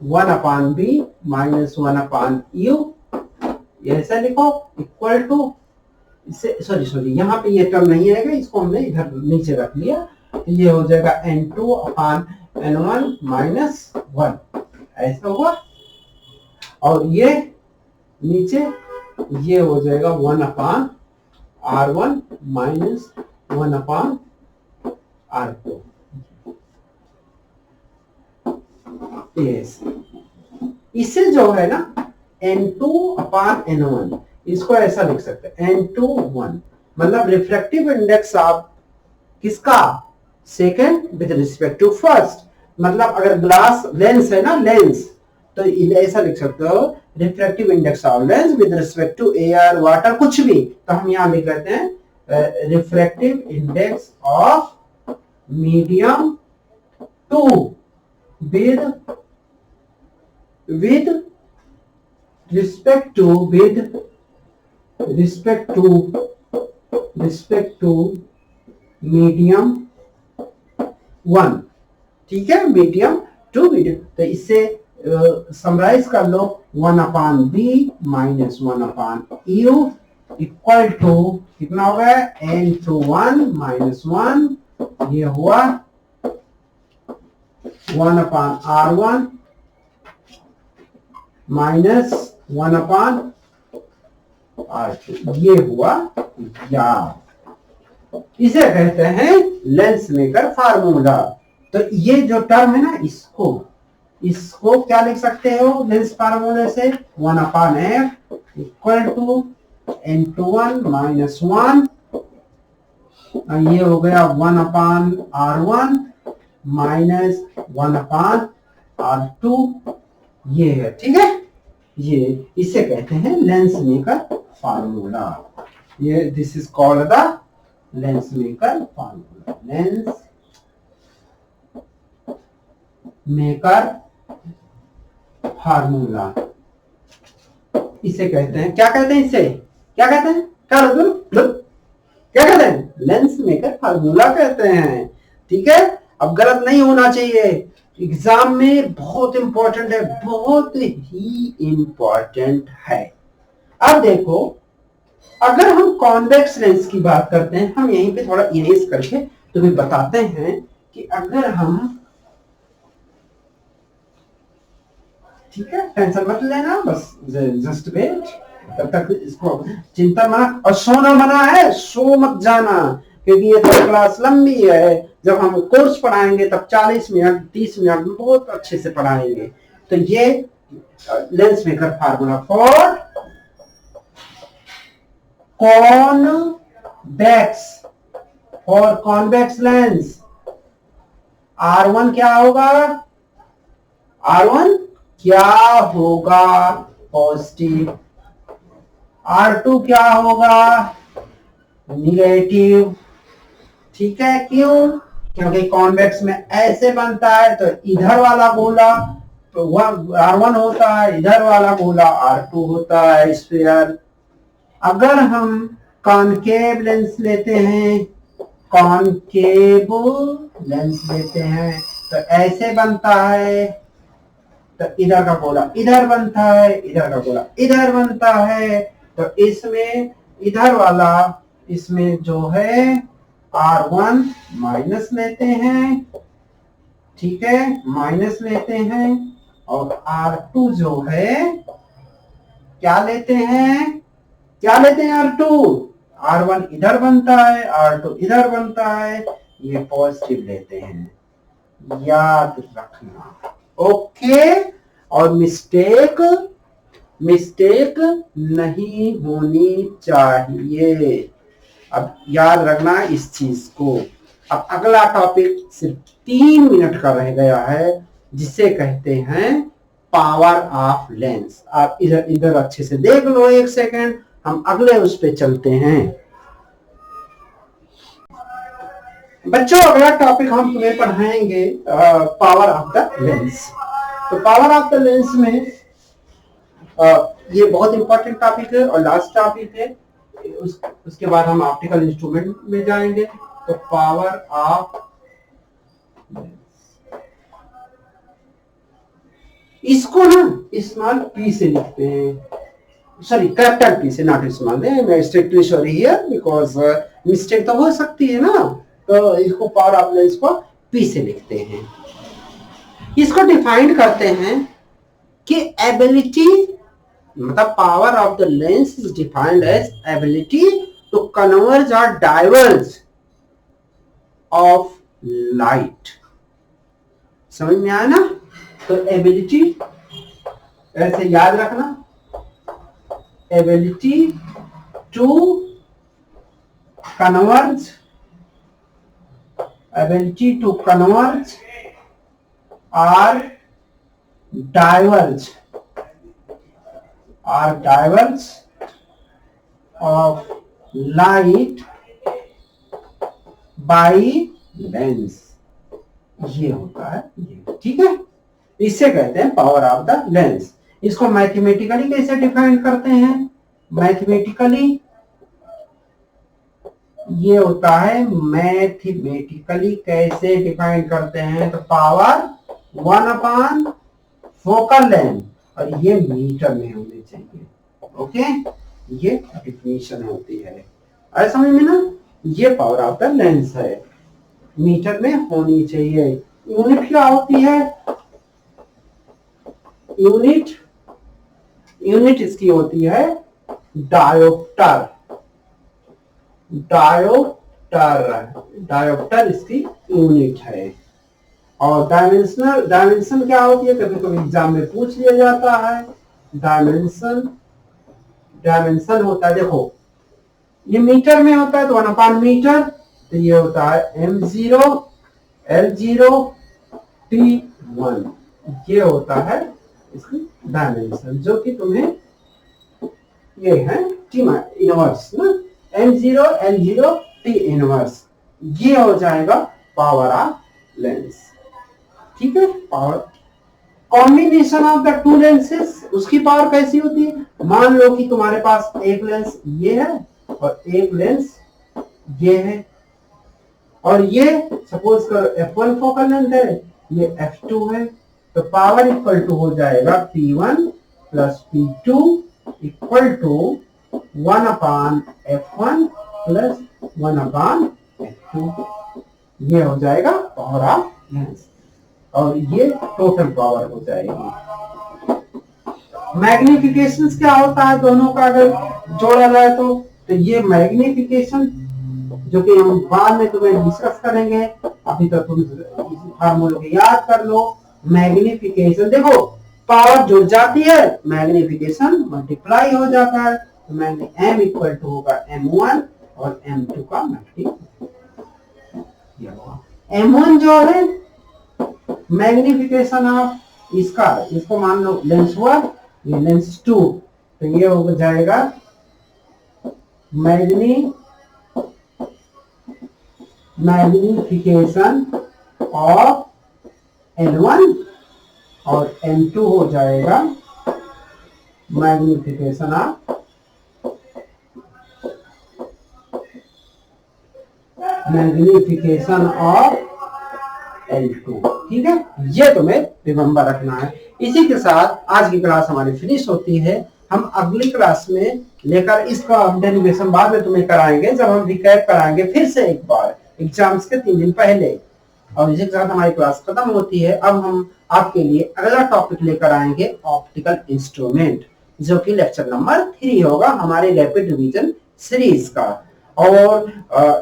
1 upon B minus 1 upon U, ऐसा लिखो इक्वल टू, इससे सॉरी यहां पे ये टर्म नहीं आएगा, इसको हमने इधर नीचे रख लिया, तो ये हो जाएगा N2 अपान N1 माइनस 1, ऐसा हुआ, और ये नीचे ये हो जाएगा 1 अपान R1 माइनस 1 अपान R2। इससे जो है ना N2 अपान N1, इसको ऐसा लिख सकते हैं N2 1, मतलब रिफ्रैक्टिव इंडेक्स आप किसका, second with respect to first, मतलब अगर ग्लास लेंस है ना, लेंस, तो ऐसा लिख सकते हो refractive index of lens with respect to air water, कुछ भी, तो हम यहां लिख लेते हैं refractive index of medium two with respect to medium 1। ठीक है, मीडियम टू मीडियम, तो इससे समराइज कर लो, 1 upon B minus 1 upon U equal to कितना हो गया, N21 माइनस 1, ये हुआ 1 अपान R1 माइनस 1 अपान R2, ये हुआ यार, इसे कहते हैं लेंस मेकर फार्मूला। तो ये जो टर्म है ना, इसको क्या लिख सकते हो लेंस फार्मूले से, 1 upon F equal to N21 minus 1, ये हो गया 1 अपान R1 माइनस 1 अपान R2 ये है, ठीक है। ये इसे कहते हैं लेंस मेकर फार्मूला। ये this is called the lens maker formula. Lens maker formula इसे कहते हैं, क्या कहते हैं इसे, क्या कहते हैं, क्या कहते हैं, लेंस मेकर फार्मूला कहते हैं, ठीक है। अब गलत नहीं होना चाहिए, एग्जाम में बहुत इंपॉर्टेंट है, बहुत ही इंपॉर्टेंट है। अब देखो, अगर हम कॉन्वेक्स लेंस की बात करते हैं, हम यहीं पे थोड़ा इरेज करके तुम्हें बताते हैं कि अगर हम, ठीक है, टेंशन मत लेना, बस जस्ट वेट, तब तक इसको चिंता मना, और सोना मना है, सो मत जाना, क्योंकि ये तो क्लास लंबी है। जब हम कोर्स पढ़ाएंगे तब 40 मिनट 30 मिनट में बहुत अच्छे से पढ़ाएंगे। तो ये lens maker formula for convex lens, R1 क्या होगा, R1 क्या होगा, पॉजिटिव, R2 क्या होगा, निगेटिव, ठीक है। क्यों, क्योंकि कॉन्वेक्स में ऐसे बनता है, तो इधर वाला गोला तो R1 होता है, इधर वाला गोला R2 होता है, स्फीयर। अगर हम कॉनकेव लेंस लेते हैं, कॉनकेव लेंस लेते हैं, तो ऐसे बनता है, तो इधर का गोला इधर बनता है, इधर का गोला इधर बनता है। तो इसमें इधर वाला, इसमें जो है R1 माइनस लेते हैं, ठीक है, माइनस लेते हैं, और R2 जो है क्या लेते हैं, क्या लेते हैं, R2, R1 इधर बनता है, R2 इधर बनता है, ये पॉजिटिव लेते हैं, याद रखना, ओके। और मिस्टेक नहीं होनी चाहिए, अब याद रखना इस चीज को। अब अगला टॉपिक सिर्फ 3 मिनट का रह गया है, जिसे कहते हैं पावर ऑफ लेंस। आप इधर इधर अच्छे से देख लो, एक सेकेंड, हम अगले उस पे चलते हैं। बच्चों, अगला टॉपिक हम तुम्हें पढ़ाएंगे पावर ऑफ द लेंस। तो पावर ऑफ द लेंस में ये बहुत इंपॉर्टेंट टॉपिक है और लास्ट टॉपिक है। उसके बाद हम ऑप्टिकल इंस्ट्रूमेंट में जाएंगे। तो पावर ऑफ, इसको ना स्मॉल पी से लिखते हैं, सॉरी कैपिटल पी से, नॉट स्मॉल। मैं strictly sorry here, because mistake तो हो सकती है ना, तो इसको पावर ऑफ लेंस को पी से लिखते हैं। इसको डिफाइन करते हैं कि एबिलिटी, मतलब power of the lens is defined as ability to converge और डाइवर्ज ऑफ लाइट। समझ में आया ना? तो एबिलिटी ऐसे याद रखना, ability to converge, ability to converge और diverge of light by lens, ये होता है ये, ठीक है। इससे कहते हैं पावर ऑफ द लेंस। इसको मैथमेटिकली कैसे डिफाइन करते हैं? मैथमेटिकली ये होता है, मैथमेटिकली कैसे डिफाइन करते हैं? तो पावर 1 अपॉन फोकल लेंथ, और ये मीटर में होने चाहिए, ओके। ये डेफिनेशन होती है, आया समझ में ना? ये पावर ऑफ द लेंस है, मीटर में होनी चाहिए। यूनिट क्या होती है? यूनिट इसकी होती है डायोप्टर। डायोप्टर इसकी यूनिट है। और डायमेंशन क्या होती है? कभी कभी एग्जाम में पूछ लिया जाता है। डायमेंशन होता है, देखो ये मीटर में होता है तो 1 अपॉन मीटर, तो ये होता है m0 l0 t1, ये होता है इसकी डायमेंशन, जो कि तुम्हें ये है टी इनवर्स ना, m0 l0 t इनवर्स, ये हो जाएगा पावर ऑफ लेंस। ठीक है, power combination of the two lenses, उसकी पावर कैसी होती है? मान लो कि तुम्हारे पास एक लेंस ये है और एक लेंस ये है, और ये सपोज करो f1 फोकल लेंथ है, ये f2 है, तो पावर इक्वल टू हो जाएगा P1 plus P2 equal to 1 अपान f1 प्लस 1 अपान f2। ये हो जाएगा पावर ऑफ लेंस, और ये टोटल पावर हो जाएगी। मैग्निफिकेशन क्या होता है दोनों का अगर जोड़ा जाए तो ये मैग्निफिकेशन, जो कि हम बाद में तुम्हें डिस्कस करेंगे, अभी तो तुम फार्मूले को याद कर लो। मैग्निफिकेशन देखो, पावर जुड़ जाती है, मैग्निफिकेशन मल्टीप्लाई हो जाता है, तो m इक्वल टू होगा m1 और m2 का मल्टीप्लाई। m1 जो है मैग्निफिकेशन ऑफ इसका, इसको मान लो लेंस 1, ये लेंस 2, तो ये हो जाएगा मैग्निफिकेशन ऑफ L1, और M2 हो जाएगा मैग्निफिकेशन ऑफ L2। ठीक है, ये तुम्हें रिमेंबर रखना है। इसी के साथ आज की क्लास हमारी फिनिश होती है। हम अगली क्लास में लेकर इसका डेरिवेशन बाद में तुम्हें कराएंगे, जब हम रिकैप कराएंगे फिर से एक बार एग्जाम्स के 3 दिन पहले, और इसी के साथ हमारी क्लास खत्म होती है। अब हम आपके लिए अगला टॉपिक लेकर आएंगे ऑप्टिकल इंस्ट्रूमेंट, जो कि लेक्चर नंबर 3 होगा हमारे रैपिड रिवीजन सीरीज का। और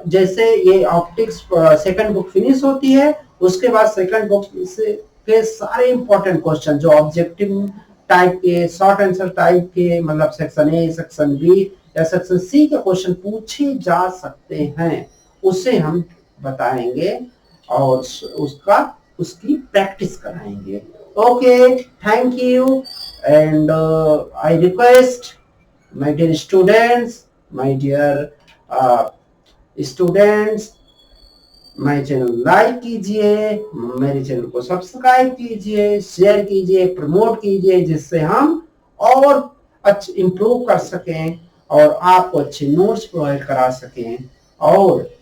जैसे ये ऑप्टिक्स सेकंड बुक फिनिश होती है, उसके बाद सेकंड बुक से के सारे इंपॉर्टेंट क्वेश्चन जो ऑब्जेक्टिव टाइप के, शॉर्ट आंसर टाइप के, मतलब सेक्शन ए, सेक्शन बी या सेक्शन सी के क्वेश्चन पूछे जा सकते हैं, उसे हम बताएंगे और उसकी प्रैक्टिस कराएंगे। Okay, thank you, and I request my dear students, my dear students, my channel like कीजिए, मेरे चैनल को सब्सक्राइब कीजिए, शेयर कीजिए, प्रमोट कीजिए, जिससे हम और अच्छे इंप्रूव कर सकें और आपको अच्छे नोट्स प्रोवाइड करा सकें, और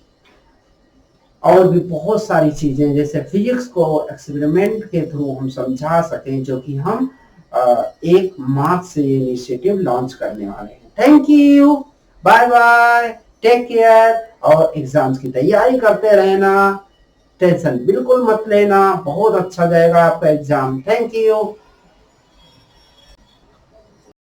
भी बहुत सारी चीजें जैसे फिजिक्स को एक्सपेरिमेंट के थ्रू हम समझा सकें, जो कि हम 1 मार्च से ये इनिशिएटिव लॉन्च करने वाले हैं। Thank you, bye bye, take care, और एग्जाम्स की तैयारी करते रहना, टेंशन बिल्कुल मत लेना, बहुत अच्छा जाएगा आपका एग्जाम। Thank you.